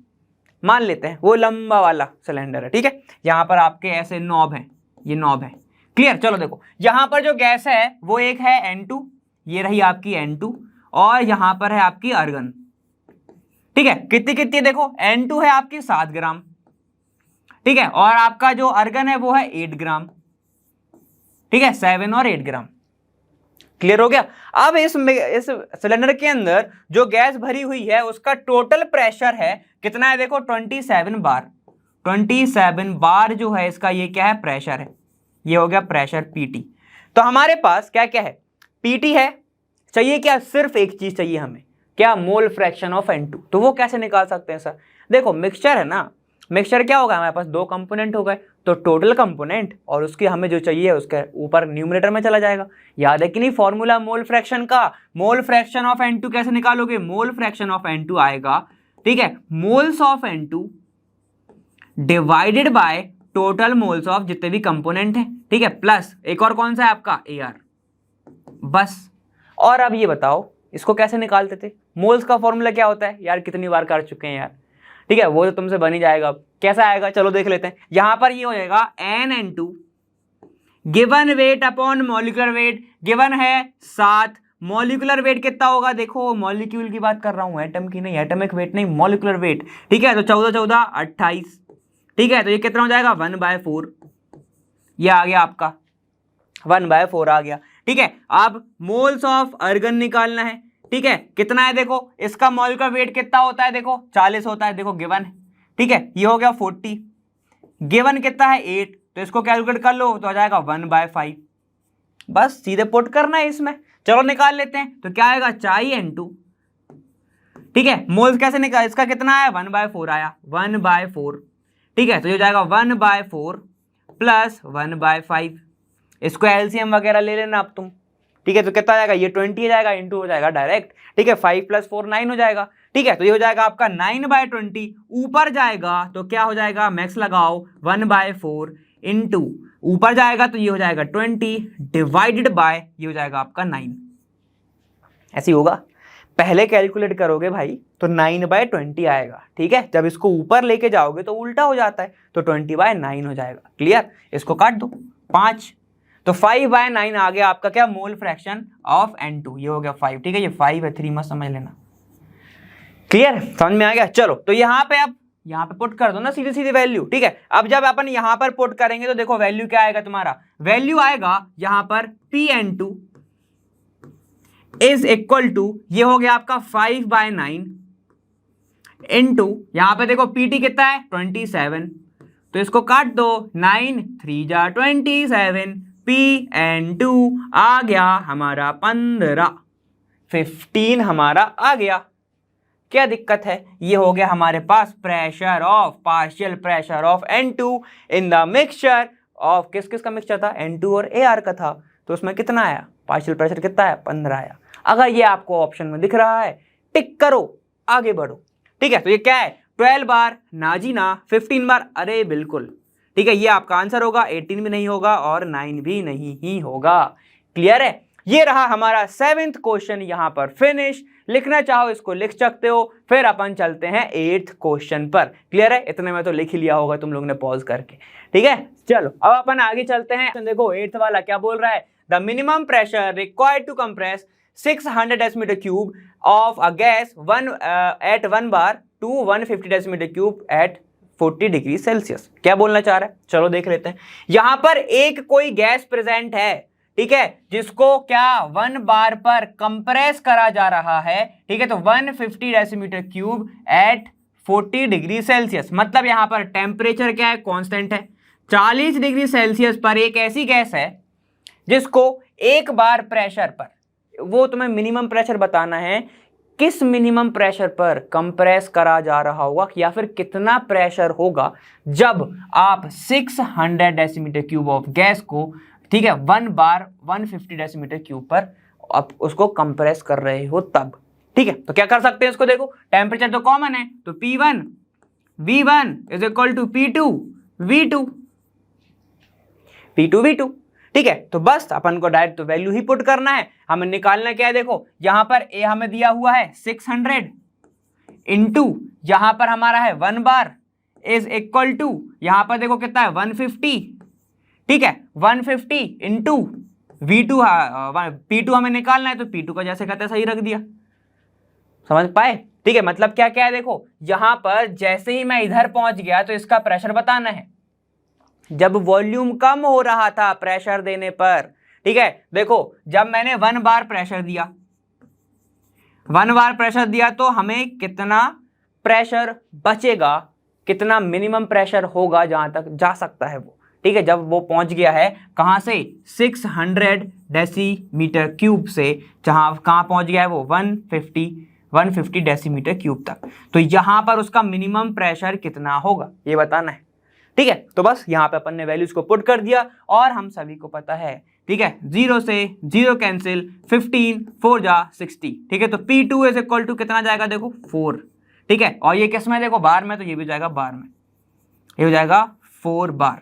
मान लेते हैं वो लंबा वाला सिलेंडर है। ठीक है, यहां पर आपके ऐसे नॉब है, ये नॉब है। क्लियर? चलो देखो, यहां पर जो गैस है वो एक है N2, ये रही आपकी N2, और यहां पर है आपकी अर्गन। ठीक है, कितनी कितनी देखो, N2 है आपकी 7 ग्राम, ठीक है, और आपका जो अर्गन है वो है 8 ग्राम। ठीक है, 7 और 8 ग्राम। क्लियर हो गया? अब इस सिलेंडर के अंदर जो गैस भरी हुई है उसका टोटल प्रेशर है कितना है देखो, 27 बार। 27 बार जो है इसका, ये क्या है, प्रेशर है, ये हो गया प्रेशर PT। तो हमारे पास क्या क्या है, PT है, चाहिए क्या, सिर्फ एक चीज चाहिए हमें, क्या, मोल फ्रैक्शन ऑफ N2। तो वो कैसे निकाल सकते हैं सर? देखो मिक्सचर है ना, मिक्सचर क्या होगा, हमारे पास 2 कंपोनेंट हो गए, तो टोटल कंपोनेंट और उसकी हमें जो चाहिए उसके ऊपर न्यूमरेटर में चला जाएगा। याद है कि नहीं फॉर्मूला मोल फ्रैक्शन का? मोल फ्रैक्शन ऑफ N2 कैसे निकालोगे, मोल फ्रैक्शन ऑफ N2 आएगा, ठीक है, moles of N2 divided by total moles of जितने भी कंपोनेंट हैं, ठीक है, प्लस एक और कौन सा है आपका, AR, बस। और अब ये बताओ इसको कैसे निकालते थे? मोल्स का फॉर्मूला क्या होता है यार, कितनी बार कर चुके हैं यार। ठीक है, वो तो तुमसे बन ही जाएगा। कैसा आएगा, चलो देख लेते हैं। यहां पर ये हो जाएगा NN2 given weight upon molecular weight, given है 7, मॉलिक्यूलर वेट कितना होगा देखो, मॉलिक्यूल की बात कर रहा हूं, एटम की नहीं, एटमिक वेट नहीं, मॉलिक्यूलर वेट। ठीक है, तो 14 14 28, ठीक है, तो ये कितना हो जाएगा, 1/4, ये आ गया आपका 1/4 आ गया। ठीक है, अब मोल्स ऑफ अर्गन निकालना है। ठीक है, कितना है देखो, इसका मॉलिक्यूलर वेट कितना होता है देखो, 40 होता है, देखो गिवन है। ठीक है, ये हो गया 40, गिवन कितना है 8, तो इसको कैलकुलेट कर लो तो आ जाएगा 1/5, बस सीधे पुट करना है इसमें। चलो निकाल लेते हैं, तो क्या आएगा, N2। ठीक है, मोल्स कैसे निकाल, इसका कितना आया, 1/4 आया, 1/4। ठीक है, तो ये हो जाएगा 1/4 प्लस 1/5, इसको LCM वगैरह ले लेना अब तुम। ठीक है, तो कितना जाएगा, ये 20 हो जाएगा, इंटू हो जाएगा डायरेक्ट। ठीक है, 5 + 4 9 हो जाएगा। ठीक है, तो ये हो जाएगा आपका 9/20, ऊपर जाएगा तो क्या हो जाएगा, मैक्स लगाओ, 1/4 इंटू ऊपर जाएगा तो ये हो जाएगा 20 डिवाइडेड बाय ये हो जाएगा आपका 9। ऐसे होगा, पहले कैलकुलेट करोगे भाई तो 9/20 आएगा। ठीक है, जब इसको ऊपर लेके जाओगे तो उल्टा हो जाता है, तो 20/9 हो जाएगा। क्लियर? इसको काट दो, 5, तो 5/9 आ गया आपका क्या, मोल फ्रैक्शन ऑफ N2, ये हो गया 5। ठीक है, ये 5 है, 3 मत समझ लेना। क्लियर? समझ में आ गया? चलो, तो यहाँ पे अब यहाँ पे पुट कर दो ना सीधी सीधी वैल्यू। ठीक है, अब जब अपन यहाँ पर पुट करेंगे तो देखो वैल्यू क्या आएगा तुम्हारा, वैल्यू आएगा यहाँ पर PN2 इज इक्वल टू, ये हो गया आपका 5/9 इंटू यहाँ पे देखो PT कितना है, 27, तो इसको काट दो, 9 3 जा 27, PN2 आ गया हमारा 15 हमारा आ गया। क्या दिक्कत है, ये हो गया हमारे पास pressure of, partial pressure of N2 in the mixture of, किस किस का मिक्सचर था, N2 और AR का था, तो उसमें कितना आया, पार्शियल प्रेशर कितना आया, 15 आया। अगर ये आपको ऑप्शन में दिख रहा है टिक करो, आगे बढ़ो। ठीक है, तो ये क्या है, 12 बार ना जी ना, 15 बार, अरे बिल्कुल। ठीक है, ये आपका आंसर होगा, 18 भी नहीं होगा और 9 भी नहीं ही होगा। क्लियर है? ये रहा हमारा 7th क्वेश्चन यहाँ पर फिनिश। लिखना चाहो इसको लिख सकते हो, फिर अपन चलते हैं 8th क्वेश्चन पर। क्लियर है? इतने में तो लिख ही लिया होगा तुम लोगों ने पॉज करके। ठीक है, चलो अब अपन आगे चलते हैं। देखो 8th वाला क्या बोल रहा है, the minimum pressure required to compress 600 decimetre cube of a gas at 1 bar to 150 decimetre cube at 40 degree Celsius. क्या बोलना चाह रहा है, चलो देख लेते हैं। यहां पर एक कोई गैस प्रेजेंट है, ठीक है, जिसको क्या 1 बार पर कंप्रेस करा जा रहा है। ठीक है, तो 150 decimetre cube at 40 degree Celsius. मतलब यहाँ पर टेम्परेचर क्या है, कांस्टेंट है। 40 डिग्री सेल्सियस पर एक ऐसी गैस है जिसको एक बार प्रेशर पर, वो तुम्हें मिनिमम प्रेशर बताना है, किस मिनिमम प्रेशर पर कंप्रेस करा जा रहा होगा, या फिर कितना प्रेशर होगा जब आप 600 डेसीमीटर क्यूब ऑफ गैस को, ठीक है, 1 बार 150 डेसीमीटर क्यूब पर आप उसको कंप्रेस कर रहे हो तब। ठीक है, तो क्या कर सकते हैं इसको, देखो टेम्परेचर तो कॉमन है, तो P1 V1 is equal to P2 V2, P2 V2। ठीक है, तो बस अपन को डायरेक्ट तो वैल्यू ही पुट करना है। हमें निकालना क्या है, देखो यहां पर ए हमें दिया हुआ है 600 इंटू यहां पर हमारा है 1 बार इज इक्वल टू, यहां पर देखो कितना है 150। ठीक है, 150 इंटू V2, P2 हमें निकालना है, तो P2 का जैसे कहते सही रख दिया। समझ पाए? ठीक है, मतलब क्या क्या है, देखो यहां पर जैसे ही मैं इधर पहुंच गया तो इसका प्रेशर बताना है जब वॉल्यूम कम हो रहा था प्रेशर देने पर। ठीक है, देखो जब मैंने 1 बार प्रेशर दिया, 1 बार प्रेशर दिया तो हमें कितना प्रेशर बचेगा, कितना मिनिमम प्रेशर होगा जहां तक जा सकता है वो। ठीक है, जब वो पहुंच गया है कहां से, 600 डेसीमीटर क्यूब से, जहां कहां पहुंच गया है वो 150 डेसीमीटर क्यूब तक, तो यहां पर उसका मिनिमम प्रेशर कितना होगा ये बताना है। ठीक है, तो बस यहाँ पे अपन ने वैल्यूज को पुट कर दिया और हम सभी को पता है। ठीक है, 0 से 0 कैंसिल, 15 4 जा 60। ठीक है, तो P2 इज इक्वल टू कितना जाएगा, देखो 4। ठीक है, और ये किस में, देखो बार में, तो ये भी जाएगा बार में, ये हो जाएगा 4 बार।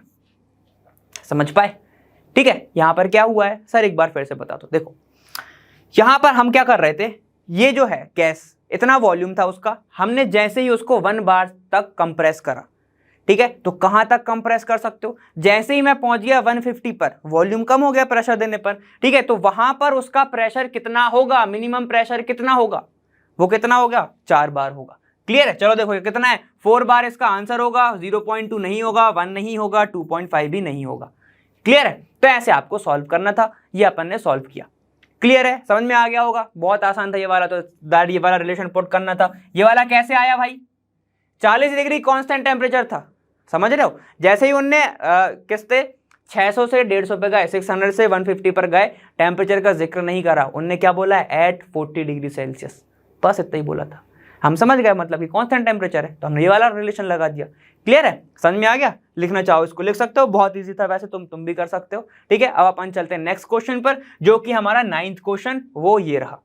समझ पाए? ठीक है, यहां पर क्या हुआ है सर, एक बार फिर से बता दो। देखो यहां पर हम क्या कर रहे थे, ये जो है गैस इतना वॉल्यूम था उसका, हमने जैसे ही उसको 1 बार तक कंप्रेस करा। ठीक है, तो कहां तक कंप्रेस कर सकते हो, जैसे ही मैं पहुंच गया 150 पर, वॉल्यूम कम हो गया प्रेशर देने पर। ठीक है, तो वहां पर उसका प्रेशर कितना होगा, मिनिमम प्रेशर कितना होगा, वो कितना होगा, 4 बार होगा। क्लियर है? चलो देखो ये कितना है, 4 बार इसका आंसर होगा, 0.2 नहीं होगा, 1 नहीं होगा, 2.5 भी नहीं होगा। क्लियर है? तो ऐसे आपको सॉल्व करना था, ये अपन ने सॉल्व किया। क्लियर है? समझ में आ गया होगा, बहुत आसान था ये वाला, तो दैट ये वाला रिलेशन पुट करना था। ये वाला कैसे आया भाई, 40 डिग्री कांस्टेंट टेम्परेचर था, समझ रहे हो। जैसे ही उनने किसते 600 से 150 पे गए, 600 से 150 पर गए, टेम्परेचर का जिक्र नहीं करा, उनने क्या बोला है, एट 40 डिग्री सेल्सियस, बस इतना ही बोला था। हम समझ गए मतलब कि कांस्टेंट टेम्परेचर है, तो हमने ये वाला रिलेशन लगा दिया। क्लियर है? समझ में आ गया? लिखना चाहो इसको लिख सकते हो, बहुत ईजी था वैसे, तुम भी कर सकते हो। ठीक है, अब अपन चलते हैं नेक्स्ट क्वेश्चन पर, जो कि हमारा 9th क्वेश्चन वो ये रहा।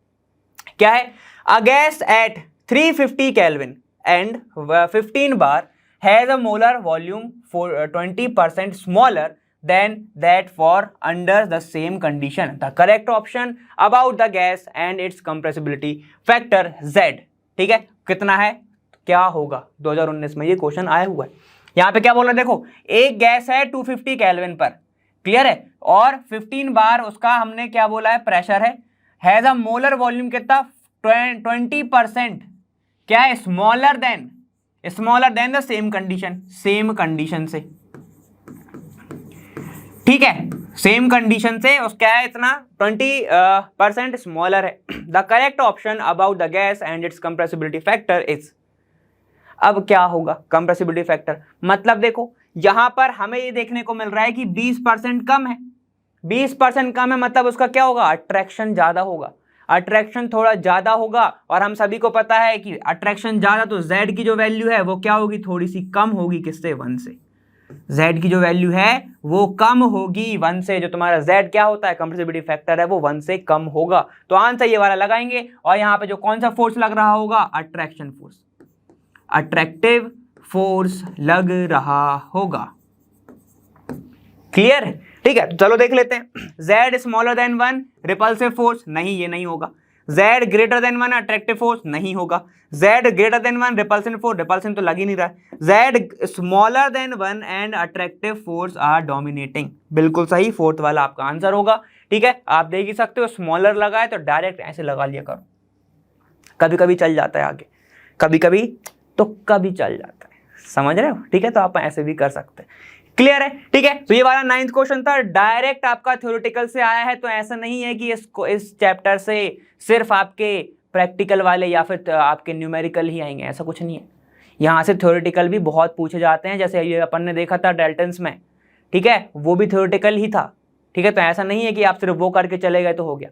क्या है, अ gas eight 350 kelvin and 15 bar has a molar volume for 20% smaller than that for under the same condition. The correct option about the gas and its compressibility factor Z. ठीक है, कितना है, क्या होगा, 2019 में ये क्वेश्चन आया हुआ है। यहाँ पे क्या बोल रहा है, देखो एक गैस है 250 केल्विन पर, क्लियर है, और 15 बार उसका हमने क्या बोला है, प्रेशर है, हैज अ मोलर वॉल्यूम कितना, 20% क्या है, smaller than the same condition से। ठीक है, सेम कंडीशन से उसका है इतना 20% स्मॉलर है। The correct option about the gas and it's compressibility factor is, अब क्या होगा कंप्रेसिबिलिटी फैक्टर, मतलब देखो यहां पर हमें ये देखने को मिल रहा है कि 20% कम है, 20% कम है, मतलब उसका क्या होगा, अट्रैक्शन ज्यादा होगा, अट्रैक्शन थोड़ा ज्यादा होगा, और हम सभी को पता है कि अट्रैक्शन ज्यादा तो Z की जो वैल्यू है वो क्या होगी, थोड़ी सी कम होगी, किससे, 1 से। Z की जो वैल्यू है वो कम होगी 1 से, जो तुम्हारा Z क्या होता है, कंप्रेसिबिलिटी फैक्टर है, वो 1 से कम होगा। तो आंसर ये वाला लगाएंगे, और यहाँ पे जो कौन सा फोर्स लग रहा होगा, अट्रैक्शन फोर्स, अट्रैक्टिव फोर्स लग रहा होगा। क्लियर है? ठीक है, चलो देख लेते हैं। Z smaller than 1 repulsive force, नहीं ये नहीं होगा। Z greater than 1 attractive force, नहीं होगा। Z greater than 1 repulsion force, repulsion तो लग ही नहीं रहा है। Z smaller than 1 and attractive force are dominating, बिल्कुल सही, फोर्थ वाला आपका आंसर होगा। ठीक है, आप देख ही सकते हो, स्मॉलर लगा है तो डायरेक्ट ऐसे लगा लिया करो, कभी कभी चल जाता है आगे, कभी कभी तो कभी चल जाता है, समझ रहे हो। ठीक है, तो आप ऐसे भी कर सकते हैं। क्लियर है? ठीक है, तो ये वाला 9th क्वेश्चन था, डायरेक्ट आपका थ्योरेटिकल से आया है, तो ऐसा नहीं है कि इस चैप्टर से सिर्फ आपके प्रैक्टिकल वाले या फिर आपके न्यूमेरिकल ही आएंगे, ऐसा कुछ नहीं है। यहाँ से थ्योरेटिकल भी बहुत पूछे जाते हैं, जैसे ये अपन ने देखा था डाल्टन्स में, ठीक है, वो भी थ्योरेटिकल ही था, ठीक है। तो ऐसा नहीं है कि आप सिर्फ वो करके चले गए तो हो गया,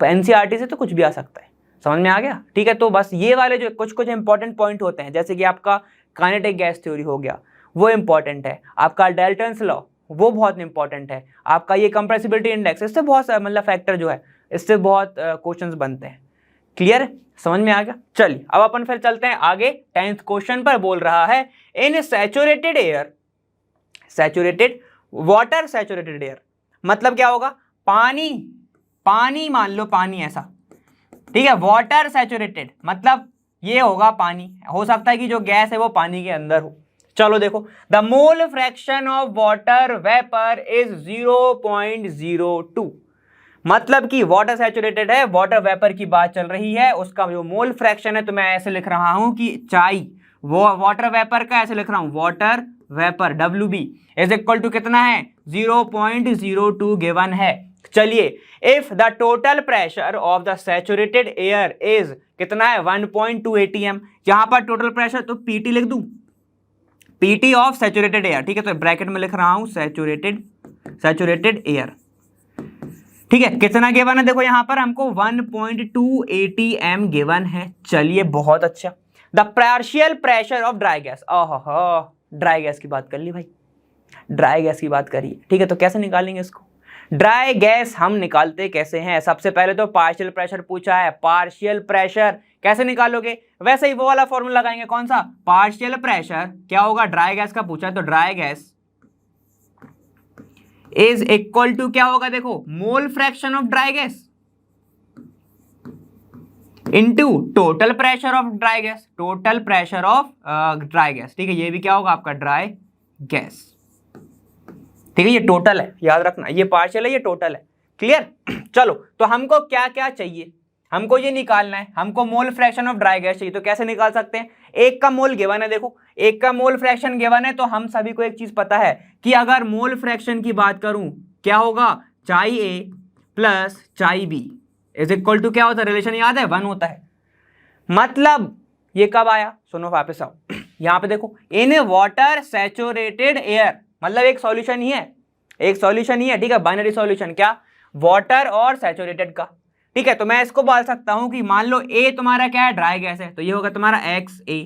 तो एनसीईआरटी से तो कुछ भी आ सकता है, समझ में आ गया, ठीक है। तो बस ये वाले जो कुछ कुछ इंपॉर्टेंट पॉइंट होते हैं, जैसे कि आपका काइनेटिक गैस थ्योरी हो गया, वो इंपॉर्टेंट है, आपका डाल्टन्स लॉ वो बहुत इंपॉर्टेंट है, आपका ये कंप्रेसिबिलिटी इंडेक्स, इससे बहुत मतलब फैक्टर जो है, इससे बहुत क्वेश्चंस बनते हैं। क्लियर, समझ में आ गया। चलिए अब अपन फिर चलते हैं आगे। 10th क्वेश्चन पर बोल रहा है in saturated air, saturated water, saturated air मतलब क्या होगा, पानी, पानी मान लो पानी ऐसा, ठीक है। वाटर सैचुरेटेड मतलब ये होगा पानी, हो सकता है कि जो गैस है वो पानी के अंदर हो। चलो देखो, the mole fraction of water vapour is 0.02, मतलब कि वाटर सैचुरेटेड है, वाटर वेपर की बात चल रही है, उसका जो मोल फ्रैक्शन है, तो मैं ऐसे लिख रहा हूं कि चाई वो वाटर वेपर का, ऐसे लिख रहा हूं water vapour WB is equal to कितना है 0.02 गिवन है। चलिए, if the total pressure of the saturated air is कितना है 1.2 atm, यहां पर टोटल प्रेशर तो PT लिख दूं, PT ऑफ सैचुरेटेड एयर, ठीक है। तो ब्रैकेट में लिख रहा हूं सैचुरेटेड एयर, ठीक है। कितना गिवन है देखो यहां पर हमको 1.2 atm गिवन है। चलिए बहुत अच्छा। The partial pressure of dry gas, ओहो ड्राई गैस की बात कर ली भाई, ड्राई गैस की बात करिए, ठीक है। तो कैसे निकालेंगे इसको, ड्राई गैस हम निकालते कैसे हैं, सबसे पहले तो पार्शियल प्रेशर पूछा है, पार्शियल प्रेशर कैसे निकालोगे, वैसे ही वो वाला फॉर्मूला लगाएंगे, कौन सा, पार्शियल प्रेशर क्या होगा, ड्राई गैस का पूछा है, तो dry gas is equal to क्या होगा देखो, mole fraction of dry gas into total pressure of dry gas, total pressure of dry gas, ठीक है। ये भी क्या होगा आपका ड्राई गैस, ठीक है। ये टोटल है, याद रखना, ये पार्शियल है, ये टोटल है। क्लियर। चलो, तो हमको क्या क्या चाहिए, हमको ये निकालना है, हमको मोल फ्रैक्शन ऑफ ड्राई गैस चाहिए। तो कैसे निकाल सकते हैं, एक का मोल गिवन है, देखो एक का मोल फ्रैक्शन गिवन है, तो हम सभी को एक चीज पता है कि अगर मोल फ्रैक्शन की बात करूं क्या होगा, चाई A प्लस चाई B इज इक्वल टू क्या होता है, रिलेशन याद है 1 होता है। मतलब ये कब आया, सुनो वापस आओ, यहां पे देखो, इन वाटर सैचुरेटेड एयर मतलब एक सॉल्यूशन ही है, एक सॉल्यूशन ही है, ठीक है। बाइनरी सॉल्यूशन, क्या, वाटर और सैचुरेटेड का, ठीक है। तो मैं इसको बोल सकता हूं कि मान लो A तुम्हारा क्या है, ड्राई गैस है, तो ये होगा तुम्हारा XA,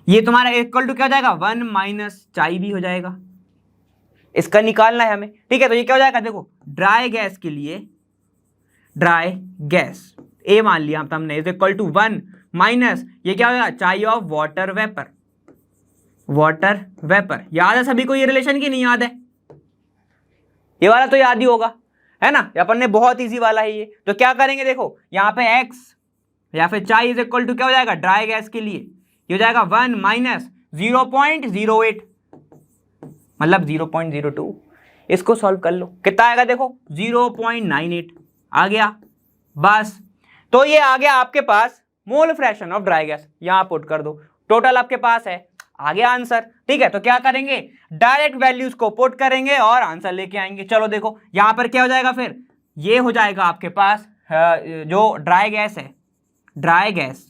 ये तुम्हारा इक्वल टू क्या हो जाएगा 1 माइनस चाई B हो जाएगा, इसका निकालना है हमें, ठीक है। तो ये क्या हो जाएगा देखो, ड्राई गैस के लिए ड्राई गैस A मान लिया हमने इज इक्वल टू 1 माइनस ये क्या हो जाएगा चाई of water vapour, water vapour. याद है सभी को ये रिलेशन की नहीं याद है, ये वाला तो याद ही होगा, है ना, अपन ने बहुत इजी वाला है ये। तो क्या करेंगे देखो, यहाँ पे x या फिर चाई इज इक्वल टू क्या हो जाएगा, ड्राई गैस के लिए ये हो जाएगा 1 माइनस 0.08 मतलब 0.02, इसको सॉल्व कर लो, कितना आएगा देखो 0.98 आ गया बस। तो ये आ गया आपके पास mole fraction of dry gas, यहां पुट कर दो, टोटल आपके पास है, आ गया आंसर, ठीक है। तो क्या करेंगे, डायरेक्ट वैल्यूज को पुट करेंगे और आंसर लेके आएंगे। चलो देखो यहां पर क्या हो जाएगा, फिर ये हो जाएगा आपके पास जो ड्राई गैस है, ड्राई गैस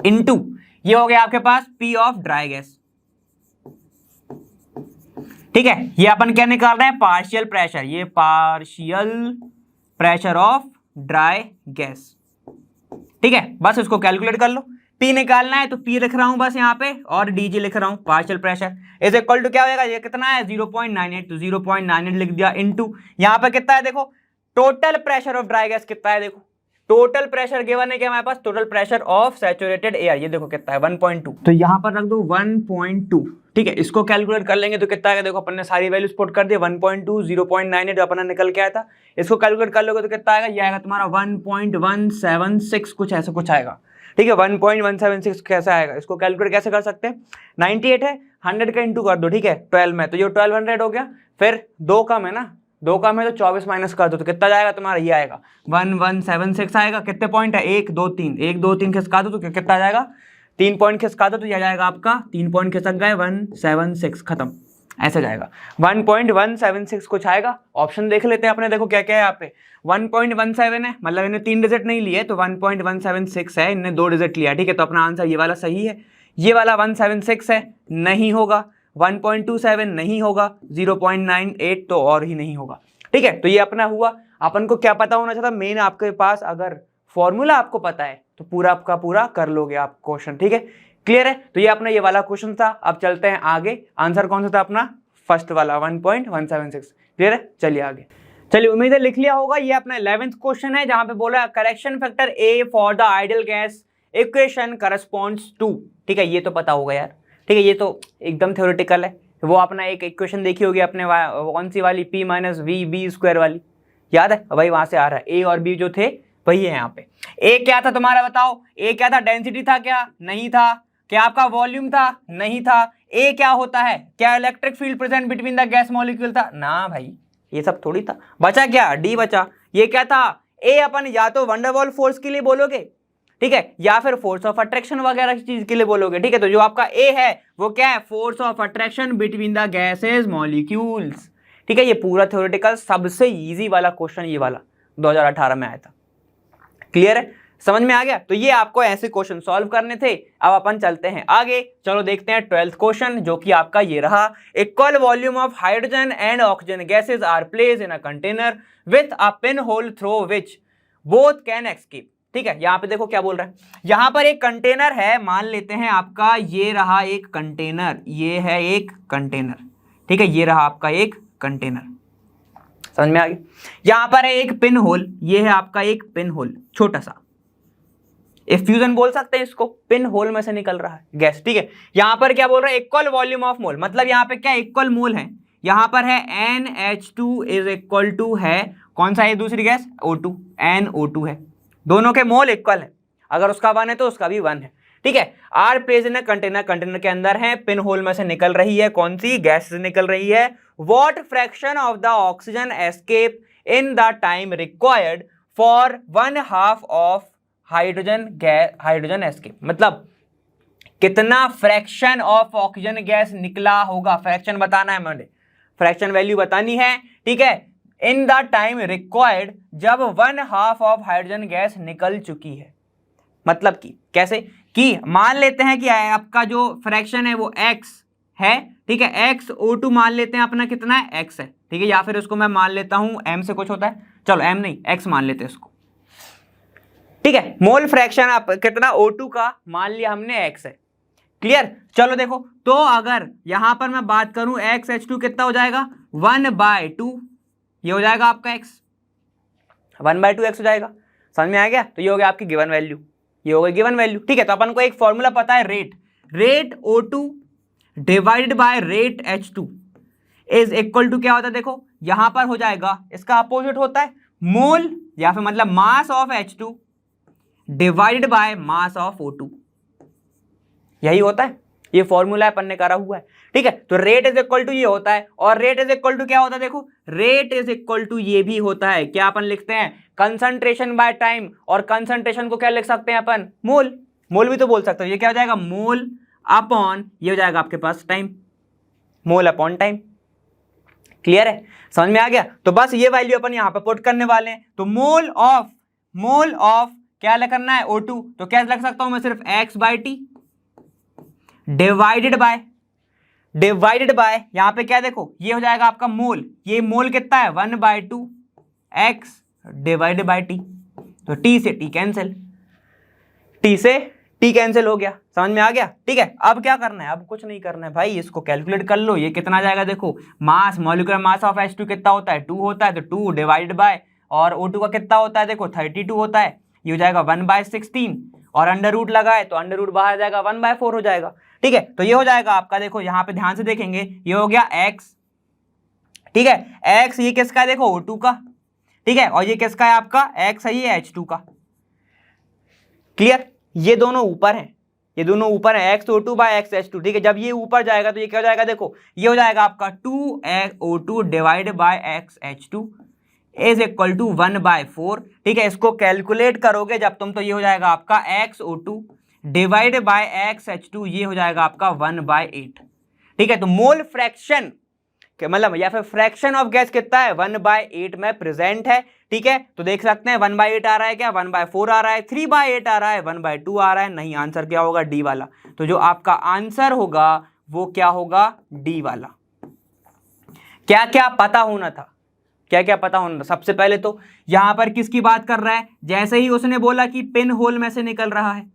इनटू ये हो गया आपके पास P ऑफ ड्राई गैस, ठीक है। ये अपन क्या निकाल रहे हैं, पार्शियल प्रेशर, ये partial pressure of dry gas, ठीक है। बस इसको कैलकुलेट कर लो, P निकालना है तो P लिख रहा हूं बस यहाँ पे, और DG लिख रहा हूं, partial pressure is equal to क्या होगा, ये कितना है 0.98, तो 0.98 लिख दिया इनटू यहाँ पे कितना है देखो, total pressure of dry gas कितना है देखो, टोटल प्रेशर गिवन है क्या हमारे पास, total pressure of saturated air, ये देखो कितना है 1.2, तो यहाँ पर रख दो 1.2, ठीक है। इसको कैलकुलेट कर लेंगे तो कितना है देखो, अपन ने सारी वैल्यूज पुट कर दिया, 1.2 0.98 अपना निकल के आया था, इसको कैलकुलेट कर लोगे तो कितना आएगा, ये आएगा तुम्हारा 1.176 कुछ ऐसा कुछ आएगा, ठीक है। 1.176 कैसे आएगा, इसको कैलकुलेट कैसे कर सकते हैं, 98 है, 100 का इंटू कर दो, ठीक है 12 में, तो ये 1200 हो गया, फिर 2 कम है ना, 2 कम है तो 24 माइनस कर दो, तो कितना जाएगा तुम्हारा, ये आएगा 1176 आएगा। कितने पॉइंट है, 1 2 3, 1 2 3 खिसका दो तो कितना जाएगा, 3 पॉइंट खिसका दो तो यह जाएगा आपका 3 पॉइंट खिसक गए 176, खत्म, ऐसा जाएगा 1.176 कुछ आएगा। ऑप्शन देख लेते हैं अपने, देखो क्या क्या है यहाँ पे। 1.17 है, मतलब इन्हें 3 डिजिट नहीं लिए तो 1.176 है, इन्हें 2 डिजिट लिया, ठीक है। तो अपना आंसर ये वाला सही है। ये वाला 176 है, नहीं होगा। 1.27 नहीं होगा। 0.98 तो और ही नहीं होगा, ठीक है। तो ये अपना हुआ। अपन को क्या पता होना चाहिए, मेन आपके पास अगर फॉर्मूला आपको पता है तो पूरा आपका पूरा कर लोगे आप क्वेश्चन, ठीक है। क्लियर है। तो ये अपना ये वाला क्वेश्चन था। अब चलते हैं आगे। आंसर कौन सा था अपना? फर्स्ट वाला 1.176। क्लियर है, चलिए आगे। चलिए, उम्मीद है लिख लिया होगा। ये अपना 11th क्वेश्चन है जहां पे बोला correction factor A for the ideal gas equation corresponds to, ठीक है। ये तो पता होगा यार, ठीक है। ये तो एकदम थ्योरेटिकल है। वो अपना एक इक्वेशन देखी होगी अपने, कौन सी वाली? P minus V B square वाली, याद है भाई? वहां से आ रहा है। ए और बी जो थे वही है यहाँ पे। ए क्या था तुम्हारा, बताओ? ए क्या था? डेंसिटी था क्या? नहीं था। क्या आपका वॉल्यूम था? नहीं था। ए क्या होता है? क्या electric field present between the gas molecule था? ना भाई, ये सब थोड़ी था। बचा क्या? डी बचा। ये क्या था? ए अपन या तो वंडरवॉल फोर्स के लिए बोलोगे, ठीक है, या फिर फोर्स ऑफ अट्रैक्शन वगैरह की चीज के लिए बोलोगे, ठीक है। तो जो आपका ए है वो क्या है? Force of attraction between the gases molecules, ठीक है। ये पूरा थ्योरेटिकल सबसे इजी वाला क्वेश्चन ये वाला 2018 में आया था। क्लियर है, समझ में आ गया? तो ये आपको ऐसे क्वेश्चन सॉल्व करने थे। अब अपन चलते हैं आगे। चलो देखते हैं 12th क्वेश्चन, जो कि आपका ये रहा। Equal volume of hydrogen and oxygen gases are placed in a container with a pin hole through which both can escape, ठीक है। यहां पे देखो क्या बोल रहा है। यहां पर एक कंटेनर है, मान लेते हैं आपका ये रहा एक कंटेनर, ये है एक कंटेनर, ठीक है। ये रहा आपका एक कंटेनर, समझ में आ गया? यहां पर है एक पिन होल, ये है आपका एक पिन होल, छोटा सा फ्यूजन बोल सकते हैं इसको। पिन होल में से निकल रहा है गैस, ठीक है। यहां पर क्या बोल रहा है? इक्वल वॉल्यूम ऑफ मोल, मतलब यहां पे क्या इक्वल मोल है। यहां पर है NH2 इज इक्वल टू है कौन सा है? दूसरी गैस O2, NO2 है। दोनों के मोल इक्वल है। अगर उसका 1 है तो उसका भी 1 है, ठीक है। Are place in container, container के अंदर है, पिन होल में से निकल रही है कौन सी गैस से निकल रही है? What fraction of the oxygen escape in the time required for 1/2 of hydrogen escape, मतलब कितना फ्रैक्शन ऑफ ऑक्सीजन गैस निकला होगा। फ्रैक्शन बताना है मुझे, फ्रैक्शन वैल्यू बतानी है, ठीक है। इन द टाइम रिक्वायर्ड, जब 1/2 ऑफ हाइड्रोजन गैस निकल चुकी है। मतलब कि कैसे? कि मान लेते हैं कि आपका जो फ्रैक्शन है वो x है, ठीक है। x O2 मान लेते हैं अपना कितना है? x है, ठीक है। या फिर उसको मैं मान लेता हूं m से कुछ होता है, चलो m नहीं x मान लेते हैं इसको, ठीक है। मोल फ्रैक्शन आप कितना? O2 का मान लिया हमने x है। क्लियर? चलो देखो, तो अगर यहां पर मैं बात करूं XH2 कितना हो जाएगा? 1/2, ये हो जाएगा आपका x, 1/2 x हो जाएगा। समझ में आ गया? तो ये हो गया आपकी गिवन वैल्यू, ये हो गई गिवन वैल्यू, ठीक है। तो अपन को एक फॉर्मूला पता है, rate O2 divided by rate H2 is equal to क्या होता है? देखो यहां पर हो जाएगा, इसका अपोजिट होता है मोल, या फिर मतलब mass of H2 divided by mass of O2, यही होता है। ये फॉर्मूला अपन ने करा हुआ है, ठीक है। तो रेट इज इक्वल टू ये होता है, और रेट इज इक्वल टू क्या होता है? देखो रेट इज इक्वल टू ये भी होता है, क्या अपन लिखते हैं? Concentration by time. और कंसंट्रेशन को क्या लिख सकते हैं अपन? मोल। मोल भी तो बोल सकते हो। ये क्या हो जाएगा? मोल अपॉन, ये हो जाएगा आपके पास time, mole upon time. Clear है, समझ में आ गया? तो बस ये वैल्यू अपन यहां पर पुट करने वाले हैं। तो मोल ऑफ क्या करना है? O2, तो क्या लग सकता हूं मैं? सिर्फ x/t डिवाइडेड बाय यहां पे क्या देखो, ये हो जाएगा आपका मोल। ये मोल कितना है? 1/2 x डिवाइडेड बाय t। तो t से t कैंसिल, हो गया। समझ में आ गया? ठीक है। अब क्या करना है? अब कुछ नहीं करना है भाई, इसको कैलकुलेट कर लो। ये कितना जाएगा? देखो मास, मॉलिक्यूलर मास ऑफ H2 कितना होता है? 2 होता है, तो 2 डिवाइडेड बाय, और O2 का कितना होता है? देखो 32 होता है, ये हो जाएगा 1/16, और अंडर रूट लगा है तो अंडर रूट बाहर जाएगा, 1/4 हो जाएगा, ठीक है। तो ये हो जाएगा आपका, देखो यहाँ पे ध्यान से देखेंगे, ये हो गया x, ठीक है। x ये किसका है? देखो O2 का, ठीक है। और ये किसका है? आपका x है, ये H2 का। क्लियर? ये दोनों ऊपर हैं, ये दोनों ऊपर है, XO2 बाय XH2, ठीक है। जब ये ऊपर जाएगा तो ये क्या हो जाएगा? देखो ये हो जाएगा आपका 2O2 divide by XH2 is equal to 1/4, ठीक है। इसको कैलकुलेट करोगे जब तुम, तो ये हो जाएगा आपका XO2 डिवाइड बाय XH2, ये हो जाएगा आपका 1/8, ठीक है। तो मोल फ्रैक्शन मतलब या फिर फ्रैक्शन ऑफ गैस कितना है 1/8 में प्रेजेंट है, ठीक है। तो देख सकते हैं 1/8 आ रहा है क्या, 1/4 आ रहा है, 3/8 आ रहा है, 1/2 आ रहा है, नहीं, आंसर क्या होगा, डी वाला। तो जो आपका आंसर होगा वो क्या होगा, डी वाला। क्या क्या पता होना था, क्या क्या पता होना था, सबसे पहले तो यहां पर किसकी बात कर रहा है, जैसे ही उसने बोला कि पिन होल में से निकल रहा है,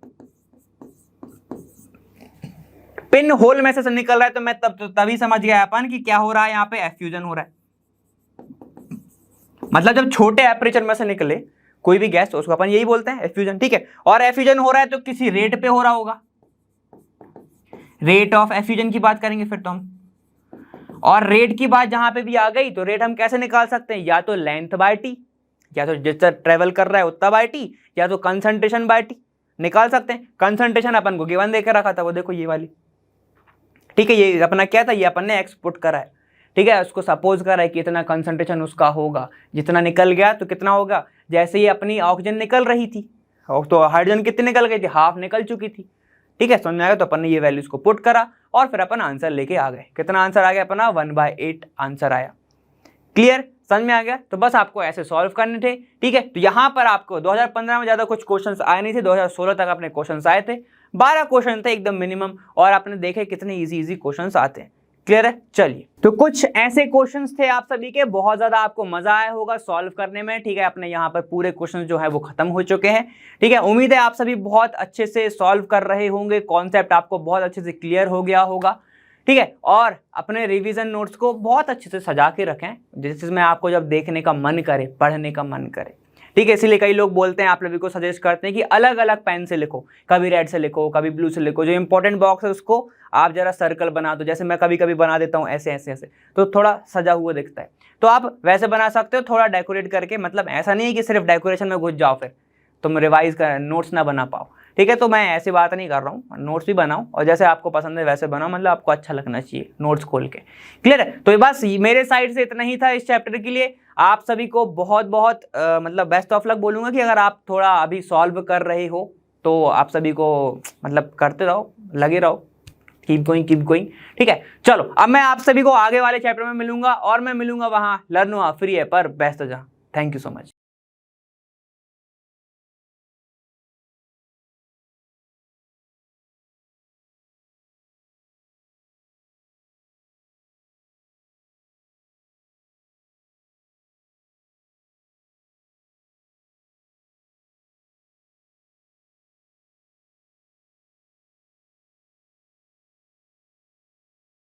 पिन होल में से निकल रहा है, तो मैं तभी समझ गया अपन कि क्या हो रहा है, यहां पे एफ्यूजन हो रहा है। मतलब जब छोटे एपरेचर में से निकले कोई भी गैस तो उसको अपन यही बोलते हैं एफ्यूजन, ठीक है। और एफ्यूजन हो रहा है तो किसी रेट पे हो रहा होगा, रेट ऑफ एफ्यूजन की बात करेंगे फिर तो हम। और रेट की बात जहां पे भी आ गई तो रेट हम कैसे निकाल सकते हैं, या तो लेंथ बाय टी, या तो जितना ट्रेवल कर रहा है उतना बाय टी, या तो कंसंट्रेशन बाय टी निकाल सकते हैं। कंसंट्रेशन अपन को गिवन देकर रखा था, वो देखो ये वाली, ठीक है। ये अपना क्या था, ये अपन ने एक्सपोर्ट करा है, ठीक है। उसको सपोज करा है कि इतना कंसंट्रेशन उसका होगा, जितना निकल गया तो कितना होगा, जैसे ही अपनी ऑक्सीजन निकल रही थी तो हाइड्रोजन कितनी निकल गई थी, हाफ निकल चुकी थी, ठीक है। समझ में आया, तो अपन ने ये वैल्यूज को पुट करा और फिर अपन आंसर लेके आ गए। कितना आंसर आ गया अपना, 1/8 आंसर आया। क्लियर, समझ में आ गया। तो बस आपको ऐसे सॉल्व करने थे, ठीक है। तो यहाँ पर आपको 2015 में ज्यादा कुछ क्वेश्चंस आए नहीं थे, 2016 तक अपने क्वेश्चंस आए थे, 12 क्वेश्चन थे एकदम मिनिमम, और आपने देखे कितने इजी क्वेश्चंस आते हैं। क्लियर है, चलिए। तो कुछ ऐसे क्वेश्चंस थे आप सभी के, बहुत ज्यादा आपको मजा आया होगा सॉल्व करने में, ठीक है। अपने यहाँ पर पूरे क्वेश्चंस जो है वो खत्म हो चुके हैं, ठीक है। उम्मीद है आप सभी बहुत अच्छे से सॉल्व कर रहे होंगे, कॉन्सेप्ट आपको बहुत अच्छे से क्लियर हो गया होगा, ठीक है। और अपने रिवीजन नोट्स को बहुत अच्छे से सजा के रखें, जिसमें आपको जब देखने का मन करे, पढ़ने का मन करे, ठीक है। इसीलिए कई लोग बोलते हैं, आप लोगों को सजेस्ट करते हैं कि अलग अलग पेन से लिखो, कभी रेड से लिखो, कभी ब्लू से लिखो, जो इंपॉर्टेंट बॉक्स है उसको आप जरा सर्कल बना दो, जैसे मैं कभी कभी बना देता हूँ ऐसे ऐसे ऐसे, तो थोड़ा सजा हुआ दिखता है। तो आप वैसे बना सकते हो, थोड़ा डेकोरेट करके, मतलब ऐसा नहीं है कि सिर्फ डेकोरेशन में घुस जाओ फिर तुम रिवाइज कर नोट्स ना बना पाओ, ठीक है। तो मैं ऐसी बात नहीं कर रहा हूँ, नोट्स भी बनाओ और जैसे आपको पसंद है वैसे बनाओ, मतलब आपको अच्छा लगना चाहिए नोट्स खोल के। क्लियर है, तो बस मेरे साइड से इतना ही था इस चैप्टर के लिए। आप सभी को बहुत बहुत मतलब बेस्ट ऑफ लक बोलूंगा कि अगर आप थोड़ा अभी सॉल्व कर रहे हो तो आप सभी को मतलब करते रहो, लगे रहो, कीप गोइंग, ठीक है। चलो अब मैं आप सभी को आगे वाले चैप्टर में मिलूंगा, और मैं मिलूंगा वहां लर्न हुआ फ्री है पर बेस्ट जहां। Thank you so much.